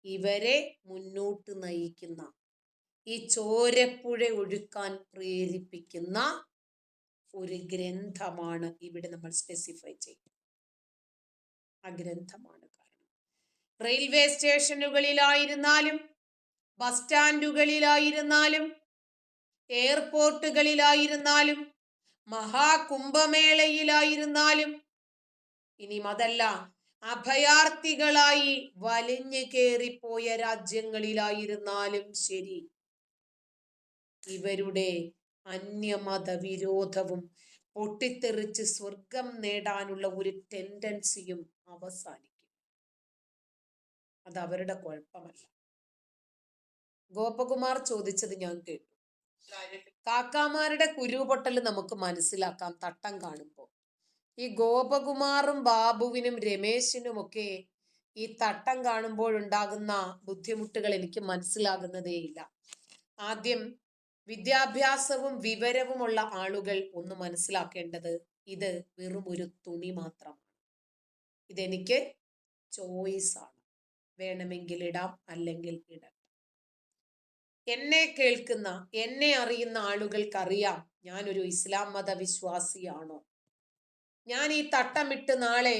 ഇവരെ മുന്നോട്ട് നയിക്കുന്ന, ഈ ചോരപ്പുഴ ഒഴുക്കാൻ പ്രേരിപ്പിക്കുന്ന ഒരു ഗ്രന്ഥമാണ് ഇവിടെ നമ്മൾ സ്പെസിഫൈ ചെയ്യുന്നത്. ആ ഗ്രന്ഥമാണ് കാരണം. റെയിൽവേ സ്റ്റേഷനുകളിലായിരുന്നാലും, ബസ് സ്റ്റാൻഡുകളിലായിരുന്നാലും, എയർപോർട്ടുകളിലായിരുന്നാലും, മഹാകുംഭമേളയിലായിരുന്നാലും, ഇനി അതല്ല അഭയാർത്ഥികളായി വലിഞ്ഞു കയറിപ്പോയ രാജ്യങ്ങളിലായിരുന്നാലും ശരി, ഇവരുടെ അന്യമത വിരോധവും പൊട്ടിത്തെറിച്ച് സ്വർഗം നേടാനുള്ള ഒരു ടെൻഡൻസിയും അവസാനിക്കും. അത് അവരുടെ കുഴപ്പമല്ല. ഗോപകുമാർ ചോദിച്ചത് ഞാൻ കേട്ടു. കാക്കാമാരുടെ കുരുപൊട്ടൽ നമുക്ക് മനസ്സിലാക്കാം തട്ടം കാണുമ്പോൾ. ഈ ഗോപകുമാറും ബാബുവിനും രമേശിനുമൊക്കെ ഈ തട്ടം കാണുമ്പോഴുണ്ടാകുന്ന ബുദ്ധിമുട്ടുകൾ എനിക്ക് മനസ്സിലാകുന്നതേയില്ല. ആദ്യം വിദ്യാഭ്യാസവും വിവരവുമുള്ള ആളുകൾ ഒന്ന് മനസ്സിലാക്കേണ്ടത് ഇത് വെറും ഒരു തുണി മാത്രമാണ്. ഇതെനിക്ക് ചോയ്സ് ആണ്. വേണമെങ്കിൽ ഇടാം, അല്ലെങ്കിൽ ഇടണ്ട. എന്നെ കേൾക്കുന്ന, എന്നെ അറിയുന്ന ആളുകൾക്കറിയാം ഞാനൊരു ഇസ്ലാം മത വിശ്വാസിയാണോ. ഞാൻ ഈ തട്ടമിട്ട് നാളെ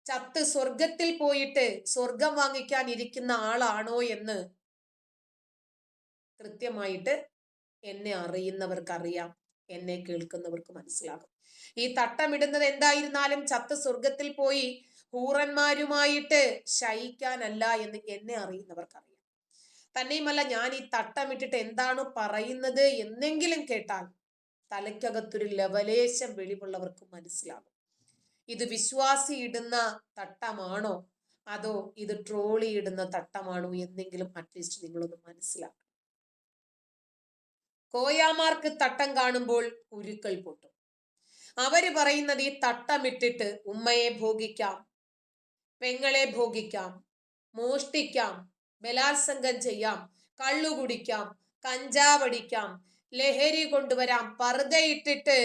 ചത്ത് സ്വർഗത്തിൽ പോയിട്ട് സ്വർഗം വാങ്ങിക്കാൻ ഇരിക്കുന്ന ആളാണോ എന്ന് കൃത്യമായിട്ട് എന്നെ അറിയുന്നവർക്കറിയാം, എന്നെ കേൾക്കുന്നവർക്ക് മനസ്സിലാകും. ഈ തട്ടമിടുന്നത് എന്തായിരുന്നാലും ചത്ത് സ്വർഗത്തിൽ പോയി ഹൂറന്മാരുമായിട്ട് ശയിക്കാനല്ല എന്ന് എന്നെ അറിയുന്നവർക്കറിയാം. തന്നെയുമല്ല, ഞാൻ ഈ തട്ടമിട്ടിട്ട് എന്താണ് പറയുന്നത് എന്നെങ്കിലും കേട്ടാൽ തലയ്ക്കകത്തൊരു ലവലേശം വെളിവുള്ളവർക്ക് മനസ്സിലാകും. ഇത് വിശ്വാസി ഇടുന്ന തട്ടമാണോ അതോ ഇത് ട്രോളി ഇടുന്ന തട്ടമാണോ എന്നെങ്കിലും അറ്റ്ലീസ്റ്റ് നിങ്ങളൊന്ന് മനസ്സിലാക്കണം. കോയാമാർക്ക് തട്ടം കാണുമ്പോൾ കുരുക്കൾ പൊട്ടും. അവര് പറയുന്നത് ഈ തട്ടമിട്ടിട്ട് ഉമ്മയെ ഭോഗിക്കാം, പെങ്ങളെ ഭോഗിക്കാം, മോഷ്ടിക്കാം, ബലാത്സംഗം ചെയ്യാം, കള്ളു കുടിക്കാം, കഞ്ചാവടിക്കാം, ലഹരി കൊണ്ടുവരാം, പർദ്ദയിട്ടിട്ട്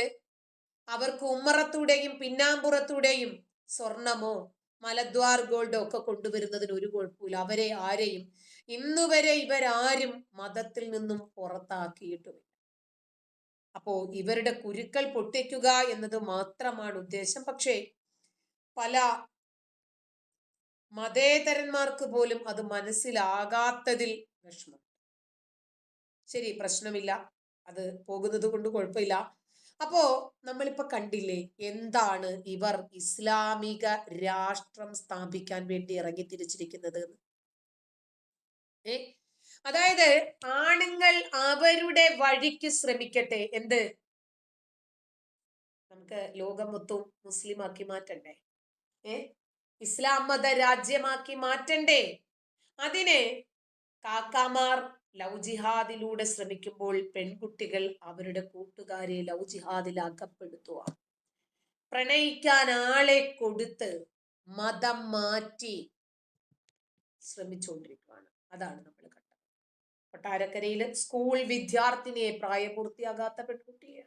അവർക്ക് ഉമ്മറത്തൂടെയും പിന്നാമ്പുറത്തൂടെയും സ്വർണമോ മലദ്വാർ ഗോൾഡോ ഒക്കെ കൊണ്ടുവരുന്നതിന് ഒരു കുഴപ്പമില്ല. അവരെ ആരെയും ഇന്നുവരെ ഇവരാരും മതത്തിൽ നിന്നും പുറത്താക്കിയിട്ടുമില്ല. അപ്പോ ഇവരുടെ കുരുക്കൾ പൊട്ടിക്കുക എന്നത് മാത്രമാണ് ഉദ്ദേശം. പക്ഷേ പല മതേതരന്മാർക്ക് പോലും അത് മനസ്സിലാകാത്തതിൽ വിഷമം. ശരി, പ്രശ്നമില്ല, അത് പോകുന്നത് കൊണ്ട് കുഴപ്പമില്ല. അപ്പോ നമ്മളിപ്പോ കണ്ടില്ലേ എന്താണ് ഇവർ ഇസ്ലാമിക രാഷ്ട്രം സ്ഥാപിക്കാൻ വേണ്ടി ഇറങ്ങി തിരിച്ചിരിക്കുന്നത്. അതായത് ആണുങ്ങൾ അവരുടെ വഴിക്ക് ശ്രമിക്കട്ടെ. എന്ത്? നമുക്ക് ലോകം മൊത്തം മുസ്ലിമാക്കി മാറ്റണ്ടേ? ഇസ്ലാം മത രാജ്യമാക്കി മാറ്റണ്ടേ? അതിന് കാക്കാമാർ ലവ് ജിഹാദിലൂടെ ശ്രമിക്കുമ്പോൾ പെൺകുട്ടികൾ അവരുടെ കൂട്ടുകാരെ ലവ് ജിഹാദിൽ അകപ്പെടുത്തുക, പ്രണയിക്കാൻ ആളെ കൊടുത്ത് മതം മാറ്റി ശ്രമിച്ചുകൊണ്ടിരിക്കുകയാണ്. അതാണ് നമ്മൾ കണ്ടത്. കൊട്ടാരക്കരയിൽ സ്കൂൾ വിദ്യാർത്ഥിനിയെ, പ്രായപൂർത്തിയാകാത്ത പെൺകുട്ടിയെ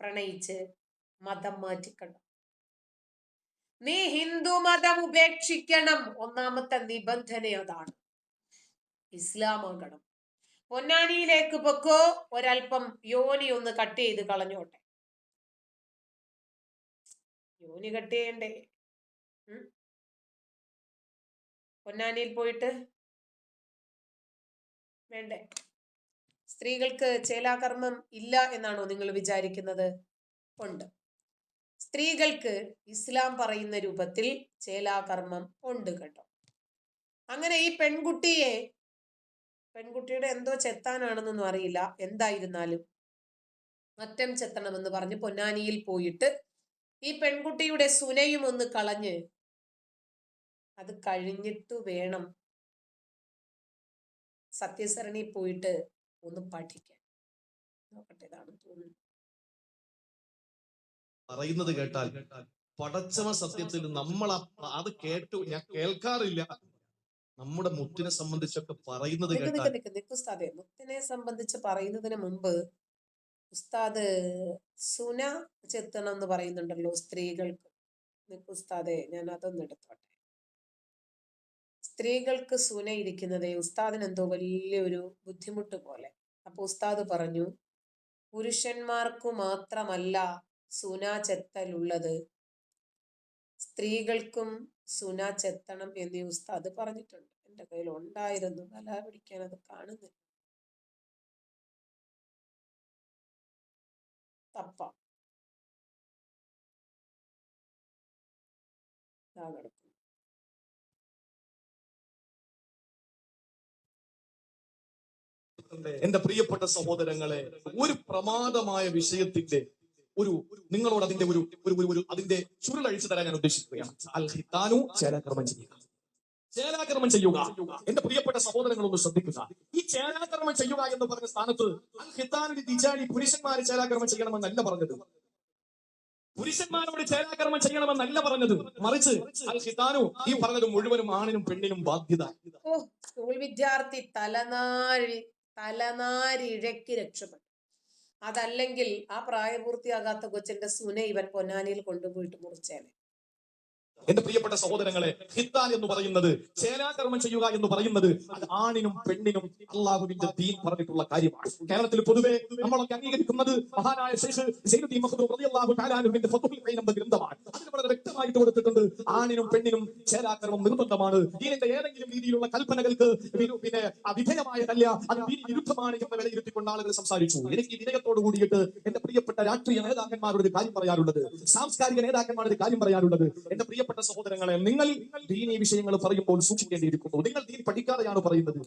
പ്രണയിച്ച് മതം മാറ്റിക്കണ്ട. നീ ഹിന്ദു മതം ഉപേക്ഷിക്കണം. ഒന്നാമത്തെ നിബന്ധന അതാണ്. ഇസ്ലാമാകണം. പൊന്നാനിയിലേക്ക് പൊക്കോ, ഒരൽപ്പം യോനി ഒന്ന് കട്ട് ചെയ്ത് കളഞ്ഞോട്ടെ. യോനി കട്ട് ചെയ്യണ്ടേ? പൊന്നാനിയിൽ പോയിട്ട് വേണ്ടേ? സ്ത്രീകൾക്ക് ചേലാകർമ്മം ഇല്ല എന്നാണോ നിങ്ങൾ വിചാരിക്കുന്നത്? ഉണ്ട്. സ്ത്രീകൾക്ക് ഇസ്ലാം പറയുന്ന രൂപത്തിൽ ചേലാകർമ്മം ഉണ്ട് കേട്ടോ. അങ്ങനെ ഈ പെൺകുട്ടിയുടെ എന്തോ ചെത്താനാണെന്നൊന്നും അറിയില്ല, എന്തായിരുന്നാലും മറ്റം ചെത്തണമെന്ന് പറഞ്ഞ് പൊന്നാനിയിൽ പോയിട്ട് ഈ പെൺകുട്ടിയുടെ സുനയും ഒന്ന് കളഞ്ഞ് അത് കഴിഞ്ഞിട്ട് വേണം സത്യസരണി പോയിട്ട് ഒന്ന് പഠിക്കാൻ. നോക്കട്ടെ, ഇതാണ് തോന്നുന്നു. പറയുന്നത് കേട്ടാൽ പടച്ചവ സത്യത്തിൽ നമ്മൾ അത് കേട്ടു, ഞാൻ കേൾക്കാറില്ല. നമ്മുടെ മുത്തിനെ സംബന്ധിച്ചൊക്കെ പറയുന്നത് കേട്ടാൽ ഉസ്താദെ, മുത്തിനെ സംബന്ധിച്ച് പറയുന്നതിന് മുമ്പ് ഉസ്താദ് സുന ചെത്തണം എന്ന് പറയുന്നുണ്ടല്ലോ സ്ത്രീകൾക്ക്. ഉസ്താദെ, ഞാൻ അതൊന്ന് എടുത്തോട്ടെ. സ്ത്രീകൾക്ക് സുന ഇരിക്കുന്നതേ ഉസ്താദിന് എന്തോ വലിയൊരു ബുദ്ധിമുട്ട് പോലെ. അപ്പൊ ഉസ്താദ് പറഞ്ഞു, പുരുഷന്മാർക്കു മാത്രമല്ല സുന ചെത്തലുള്ളത്, സ്ത്രീകൾക്കും സുന ചെത്തണം എന്ന് ഉസ്താദ് പറഞ്ഞിട്ടുണ്ട്. എന്റെ കയ്യിൽ ഉണ്ടായിരുന്നു, തല പിടിക്കാൻ അത് കാണുന്നില്ല. തപ്പ കിടക്കും. എന്റെ പ്രിയപ്പെട്ട സഹോദരങ്ങളെ, ഒരു പ്രമാദമായ വിഷയത്തിന്റെ നിങ്ങളോട് അതിന്റെ അതിന്റെ ചുരുളഴിച്ചു തരാൻ ഞാൻ ഉദ്ദേശിക്കുകയാണ്. അൽ ഖിത്താനു, ചേലാകർമ്മം ചെയ്യുക. ചേലാകർമ്മം ചെയ്യുക. എന്റെ പ്രിയപ്പെട്ട സഹോദരങ്ങളൊന്ന് ശ്രദ്ധിക്കുക. ഈ ചേലാകർമ്മം ചെയ്യുക എന്ന് പറഞ്ഞ സ്ഥാനത്ത് അൽ ഖിത്താനിൽ തിജാനി പുരുഷന്മാര് ചേലാകർമ്മം ചെയ്യണമെന്നല്ല പറഞ്ഞത്. പുരുഷന്മാരോട് ചേലാകർമ്മം ചെയ്യണമെന്നല്ല പറഞ്ഞത്. മറിച്ച് അൽ ഖിത്താനു ഈ പറഞ്ഞത് മുഴുവനും ആണിനും പെണ്ണിനും ബാധ്യത. സ്കൂൾ വിദ്യാർത്ഥി തലനാഴി തലനാരിഴയ്ക്ക് രക്ഷപ്പെട്ടു. അതല്ലെങ്കിൽ ആ പ്രായപൂർത്തിയാകാത്ത കൊച്ചിന്റെ സുന ഇവൻ പൊന്നാനിയിൽ കൊണ്ടുപോയിട്ട് മുറിച്ചേനെ. എന്റെ പ്രിയപ്പെട്ട സഹോദരങ്ങളെ, ഹിത്താൻ എന്ന് പറയുന്നത്, ചേലാകർമ്മം ചെയ്യുക എന്ന് പറയുന്നത്, അത് ആണിനും പെണ്ണിനും അള്ളാഹുവിന്റെ ദീൻ പറഞ്ഞിട്ടുള്ള കാര്യമാണ്. കേരളത്തിൽ പൊതുവെ നമ്മളൊക്കെ അംഗീകരിക്കുന്നത് മഹാനായ ശൈഖ് സൈനുദ്ദീൻ മഖ്ദൂം റളിയല്ലാഹു തആല അൻഹുവിന്റെ ഫത്ഹുൽ ഖൈൻ എന്ന ഗ്രന്ഥമാണ്. അതിൽ വളരെ വ്യക്തമായിട്ട് കൊടുത്തിട്ടുണ്ട്, ആണിനും പെണ്ണിനും ചേലാകർമ്മം നിർബന്ധമാണ്. ദീനിന്റെ ഏതെങ്കിലും രീതിയിലുള്ള കൽപ്പനകൾക്ക് വിധേയമായതല്ല, അത് ദീനി വിരുദ്ധമാണ് എന്ന് വിലയിരുത്തിക്കൊണ്ട് ആളുകൾ സംസാരിച്ചു. എനിക്ക് വിനയത്തോട് കൂടിയിട്ട് എന്റെ പ്രിയപ്പെട്ട രാഷ്ട്രീയ നേതാക്കന്മാരോട് ഒരു കാര്യം പറയാനുള്ളത്, സാംസ്കാരിക നേതാക്കന്മാരുടെ കാര്യം പറയാനുള്ളത്, എന്റെ പ്രിയപ്പെട്ട സഹോദരങ്ങളെ, നിങ്ങൾ ദീനി വിഷയങ്ങൾ പറയുമ്പോൾ സൂക്ഷിക്കേണ്ടിയിരിക്കുന്നു. നിങ്ങൾ ദീൻ പഠിക്കാതെയാണ് പറയുന്നത്.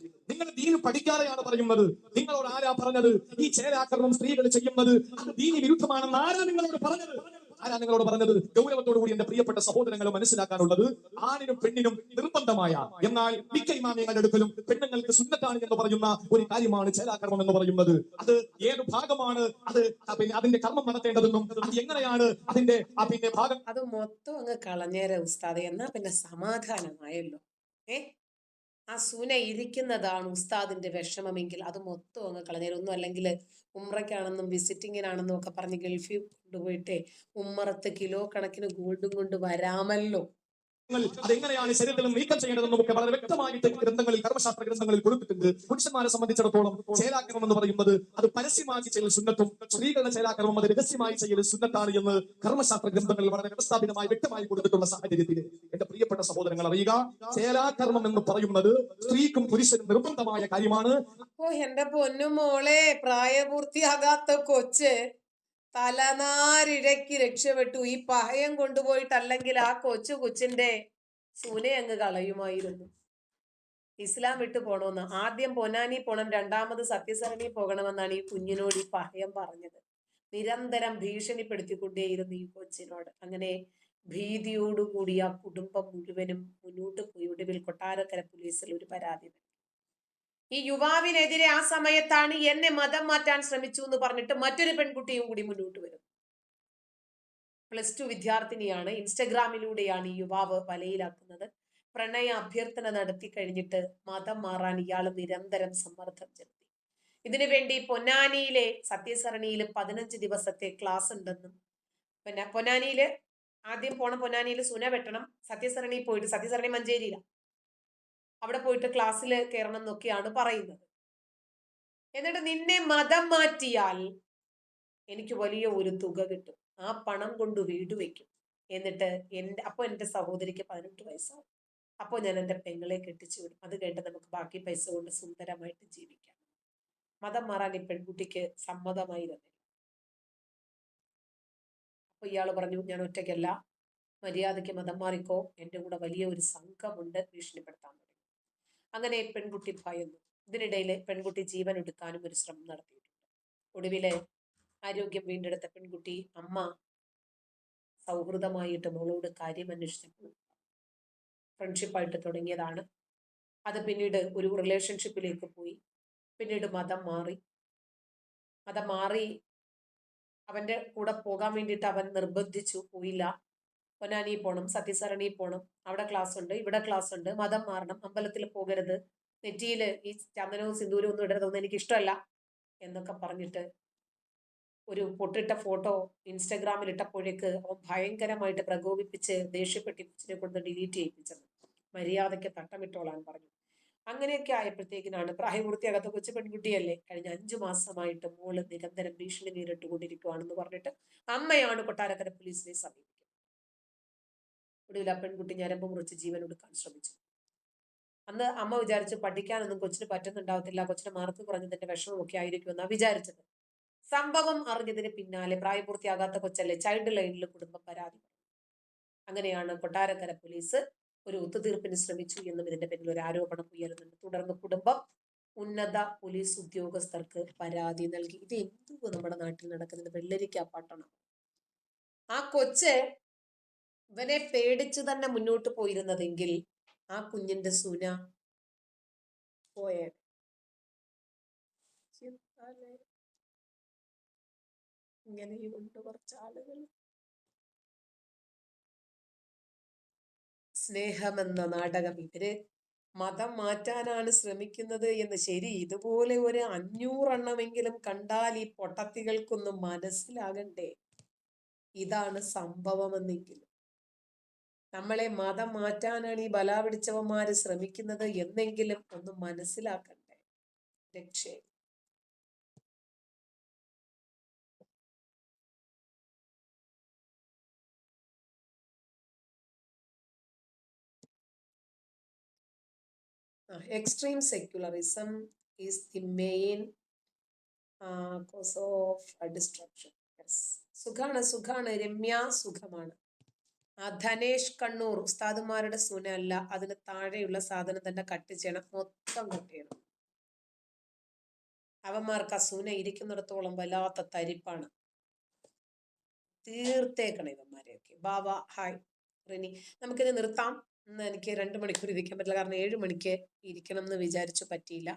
നിങ്ങളോട് ആരാ പറഞ്ഞത് ഈ ചേലാകർമ്മം സ്ത്രീകൾ ചെയ്യുന്നത് അത് ദീനി വിരുദ്ധമാണെന്ന്? ആരാ നിങ്ങളോട് പറഞ്ഞത്? ഗൗരവത്തോടു കൂടി എന്റെ പ്രിയപ്പെട്ട സഹോദരങ്ങൾ മനസ്സിലാക്കാനുള്ളത്, ആണിനും പെണ്ണിനും നിർബന്ധമായ, എന്നാൽ മിക്ക ഇമാമിയങ്ങളുടെ അടുക്കലും പെണ്ണുങ്ങൾക്ക് സുന്നത്താണ് എന്ന് പറയുന്ന ഒരു കാര്യമാണ് ചേലാകർമ്മം എന്ന് പറയുന്നത്. അത് ഏത് ഭാഗമാണ് അത് അതിന്റെ കർമ്മം നടത്തേണ്ടതെന്നും അത് എങ്ങനെയാണ് അതിന്റെ ഭാഗം, അത് മൊത്തം അങ്ങ് കളഞ്ഞേരെ ഉസ്താദെ, എന്നാ പിന്നെ സമാധാനമായല്ലോ. ആ സുന ഇരിക്കുന്നതാണ് ഉസ്താദിന്റെ വിഷമമെങ്കിൽ അത് മൊത്തം അങ്ങ് കളഞ്ഞേരം. ഒന്നും അല്ലെങ്കിൽ ഉമ്രയ്ക്കാണെന്നും വിസിറ്റിങ്ങിനാണെന്നും ഒക്കെ പറഞ്ഞ് ഗൾഫിൽ കൊണ്ടുപോയിട്ട് ഉമ്മറത്ത് കിലോ കണക്കിന് ഗോൾഡും കൊണ്ട് വരാമല്ലോ. അതെങ്ങനെയാണ് ശരീരത്തിൽ നീക്കം ചെയ്യേണ്ടതെന്നും ഒക്കെ വളരെ വ്യക്തമായിട്ട് ഗ്രന്ഥങ്ങളിൽ, കർമ്മശാസ്ത്ര ഗ്രന്ഥങ്ങളിൽ കൊടുത്തിട്ടുണ്ട്. പുരുഷന്മാരെ സംബന്ധിച്ചിടത്തോളം ചേലാകർമ്മം എന്ന് പറയുന്നത് അത് പരസ്യമായി ചെയ്യൽ സുന്നത്തും, സ്ത്രീകളുടെ ചേലാകർമ്മം അത് രഹസ്യമായി ചെയ്യൽ സുന്നത്താണ് എന്ന് കർമ്മശാസ്ത്ര ഗ്രന്ഥങ്ങളിൽ വളരെ വ്യവസ്ഥാപിതമായി വ്യക്തമായി കൊടുത്തിട്ടുള്ള സാഹചര്യത്തിൽ എന്റെ പ്രിയപ്പെട്ട സഹോദരങ്ങൾ അറിയുക, ചേലാകർമ്മം എന്ന് പറയുന്നത് സ്ത്രീക്കും പുരുഷനും നിർബന്ധമായ കാര്യമാണ്. ഓ എന്റെ പൊന്നുമോളെ, പ്രായപൂർത്തിയാകാത്ത കൊച്ച് തലനാരിഴയ്ക്ക് രക്ഷപ്പെട്ടു. ഈ പഹയം കൊണ്ടുപോയിട്ടല്ലെങ്കിൽ ആ കൊച്ചിന്റെ സുന അങ്ങ് കളയുമായിരുന്നു. ഇസ്ലാം വിട്ടു പോണോന്ന്. ആദ്യം പൊന്നാനി പോണം, രണ്ടാമത് സത്യസരണി പോകണമെന്നാണ് ഈ കുഞ്ഞിനോട് ഈ പഹയം പറഞ്ഞത്. നിരന്തരം ഭീഷണിപ്പെടുത്തിക്കൊണ്ടേയിരുന്നു ഈ കൊച്ചിനോട്. അങ്ങനെ ഭീതിയോടുകൂടി ആ കുടുംബം മുഴുവനും മുന്നോട്ട് പോയി. ഒടുവിൽ കൊട്ടാരക്കര പോലീസിൽ ഒരു പരാതി. ഈ യുവാവിനെതിരെ ആ സമയത്താണ് എന്നെ മതം മാറ്റാൻ ശ്രമിച്ചു എന്ന് പറഞ്ഞിട്ട് മറ്റൊരു പെൺകുട്ടിയും കൂടി മുന്നോട്ട് വരും. +2 വിദ്യാർത്ഥിനിയാണ്. ഇൻസ്റ്റഗ്രാമിലൂടെയാണ് ഈ യുവാവ് വലയിലാക്കുന്നത്. പ്രണയ അഭ്യർത്ഥന നടത്തി കഴിഞ്ഞിട്ട് മതം മാറാൻ ഇയാൾ നിരന്തരം സമ്മർദ്ദം ചെലുത്തി. ഇതിനുവേണ്ടി പൊന്നാനിയിലെ സത്യസരണിയിൽ 15 ദിവസത്തെ ക്ലാസ് ഉണ്ടെന്നും, പിന്നെ പൊന്നാനിയില് ആദ്യം പോണം, പൊന്നാനിയിൽ സുന വെട്ടണം, സത്യസരണി പോയിട്ട്, സത്യസരണി മഞ്ചേരിയിലാണ്, അവിടെ പോയിട്ട് ക്ലാസ്സിൽ കയറണം എന്നൊക്കെയാണ് പറയുന്നത്. എന്നിട്ട് നിന്നെ മതം മാറ്റിയാൽ എനിക്ക് വലിയ ഒരു തുക കിട്ടും, ആ പണം കൊണ്ട് വീട് വെക്കും, എന്നിട്ട് എന്റെ സഹോദരിക്ക് 18 വയസ്സാവും, അപ്പോൾ ഞാൻ എൻ്റെ പെങ്ങളെ കെട്ടിച്ചു വിടും, അത് കേട്ട് നമുക്ക് ബാക്കി പൈസ കൊണ്ട് സുന്ദരമായിട്ട് ജീവിക്കാം. മതം മാറാൻ ഈ പെൺകുട്ടിക്ക് സമ്മതമായിരുന്നില്ല. അപ്പൊ ഇയാൾ പറഞ്ഞു, ഞാൻ ഒറ്റയ്ക്കല്ല, മര്യാദയ്ക്ക് മതം മാറിക്കോ, എൻ്റെ കൂടെ വലിയ ഒരു സംഘമുണ്ട്, ഭീഷണിപ്പെടുത്താൻ തുടങ്ങി. അങ്ങനെ പെൺകുട്ടി ഭയന്നു. ഇതിനിടയിൽ പെൺകുട്ടി ജീവൻ എടുക്കാനും ഒരു ശ്രമം നടത്തിയിട്ടുണ്ട്. ഒടുവിലെ ആരോഗ്യം വീണ്ടെടുത്ത പെൺകുട്ടി അമ്മ സൗഹൃദമായിട്ട് മോളോട് കാര്യം അന്വേഷിച്ചപ്പോൾ ഫ്രണ്ട്ഷിപ്പായിട്ട് തുടങ്ങിയതാണ്. അത് പിന്നീട് ഒരു റിലേഷൻഷിപ്പിലേക്ക് പോയി. പിന്നീട് മതം മാറി അവന്റെ കൂടെ പോകാൻ വേണ്ടിയിട്ട് അവൻ നിർബന്ധിച്ചു, പോയില്ല. പൊന്നാനി പോണം, സത്യസരണി പോണം, അവിടെ ക്ലാസ് ഉണ്ട്, ഇവിടെ ക്ലാസ് ഉണ്ട്, മതം മാറണം, അമ്പലത്തിൽ പോകരുത്, നെറ്റിയിൽ ഈ ചന്ദനവും സിന്ദൂരവും ഒന്നും ഇടരുതൊന്നും എനിക്ക് ഇഷ്ടമല്ല എന്നൊക്കെ പറഞ്ഞിട്ട് ഒരു പൊട്ടിട്ട ഫോട്ടോ ഇൻസ്റ്റഗ്രാമിൽ ഇട്ടപ്പോഴേക്ക് അവൻ ഭയങ്കരമായിട്ട് പ്രകോപിപ്പിച്ച് ദേഷ്യപ്പെട്ടിപ്പിച്ചിനെ കൊണ്ട് ഡിലീറ്റ് ചെയ്യിപ്പിച്ചത്. മര്യാദയ്ക്ക് തട്ടമിട്ടോളാൻ പറഞ്ഞു. അങ്ങനെയൊക്കെ ആയപ്പോഴത്തേക്കിനാണ് പ്രായപൂർത്തിയാകാത്ത കൊച്ചു പെൺകുട്ടിയല്ലേ, കഴിഞ്ഞ 5 മാസമായിട്ട് മോള് നിരന്തരം ഭീഷണി നേരിട്ടുകൊണ്ടിരിക്കുകയാണെന്ന് പറഞ്ഞിട്ട് അമ്മയാണ് കൊട്ടാരക്കര പോലീസിനെ സമീപിക്കുന്നത്. ഒടുവിൽ ആ പെൺകുട്ടി ഞരമ്പ് മുറിച്ച് ജീവൻ എടുക്കാൻ ശ്രമിച്ചു. അന്ന് അമ്മ വിചാരിച്ചു പഠിക്കാനൊന്നും കൊച്ചിന് പറ്റുന്നുണ്ടാവത്തില്ല, കൊച്ചിന് മാർക്ക് കുറഞ്ഞതിന്റെ വിഷമമൊക്കെ ആയിരിക്കുമെന്നാണ് വിചാരിച്ചത്. സംഭവം അറിഞ്ഞതിന് പിന്നാലെ പ്രായപൂർത്തിയാകാത്ത കൊച്ചല്ലേ, ചൈൽഡ് ലൈനിൽ കുടുംബം പരാതി. അങ്ങനെയാണ് കൊട്ടാരക്കര പോലീസ് ഒരു ഒത്തുതീർപ്പിന് ശ്രമിച്ചു എന്നും ഇതിന്റെ പിന്നിൽ ഒരു ആരോപണം ഉയരുന്നുണ്ട്. തുടർന്ന് കുടുംബം ഉന്നത പോലീസ് ഉദ്യോഗസ്ഥർക്ക് പരാതി നൽകി. ഇത് എന്തുവാ നമ്മുടെ നാട്ടിൽ നടക്കുന്നത്? വെള്ളരിക്കാപ്പാട്ടാണ്. ആ കൊച്ച് ഇവനെ പേടിച്ച് തന്നെ മുന്നോട്ട് പോയിരുന്നതെങ്കിൽ ആ കുഞ്ഞിന്റെ സുന പോയേ. ഇങ്ങനെയുണ്ട് കുറച്ച് ആളുകൾ. സ്നേഹമെന്ന നാടകം ഇവര് മതം മാറ്റാനാണ് ശ്രമിക്കുന്നത് എന്ന്. ശരി, ഇതുപോലെ ഒരു 500 എണ്ണമെങ്കിലും കണ്ടാൽ ഈ പൊട്ടത്തികൾക്കൊന്നും മനസ്സിലാകണ്ടേ ഇതാണ് സംഭവമെന്നെങ്കിലും. നമ്മളെ മതം മാറ്റാനാണ് ഈ ബലാ പിടിച്ചവന്മാര് ശ്രമിക്കുന്നത് എന്നെങ്കിലും ഒന്ന് മനസ്സിലാക്കണ്ടേ. രക്ഷേ. Extreme secularism is the main cause of destruction. Yes. സുഖാണ് രമ്യ, സുഖമാണ്. ധനേഷ് കണ്ണൂർ, ഉസ്താദുമാരുടെ സുന അല്ല, അതിന് താഴെയുള്ള സാധനം തന്നെ കട്ട് ചെയ്യണം, മൊത്തം കട്ട് ചെയ്യണം. അവന്മാർക്ക് ആ സുന ഇരിക്കുന്നിടത്തോളം വല്ലാത്ത തരിപ്പാണ്. തീർത്തേക്കണം ഇവന്മാരെയൊക്കെ. ബാബ ഹായ് റിനി, നമുക്കിത് നിർത്താം. ഇന്ന് എനിക്ക് 2 മണിക്കൂർ ഇരിക്കാൻ പറ്റില്ല, കാരണം 7 മണിക്ക് ഇരിക്കണം എന്ന് വിചാരിച്ചു, പറ്റിയില്ല.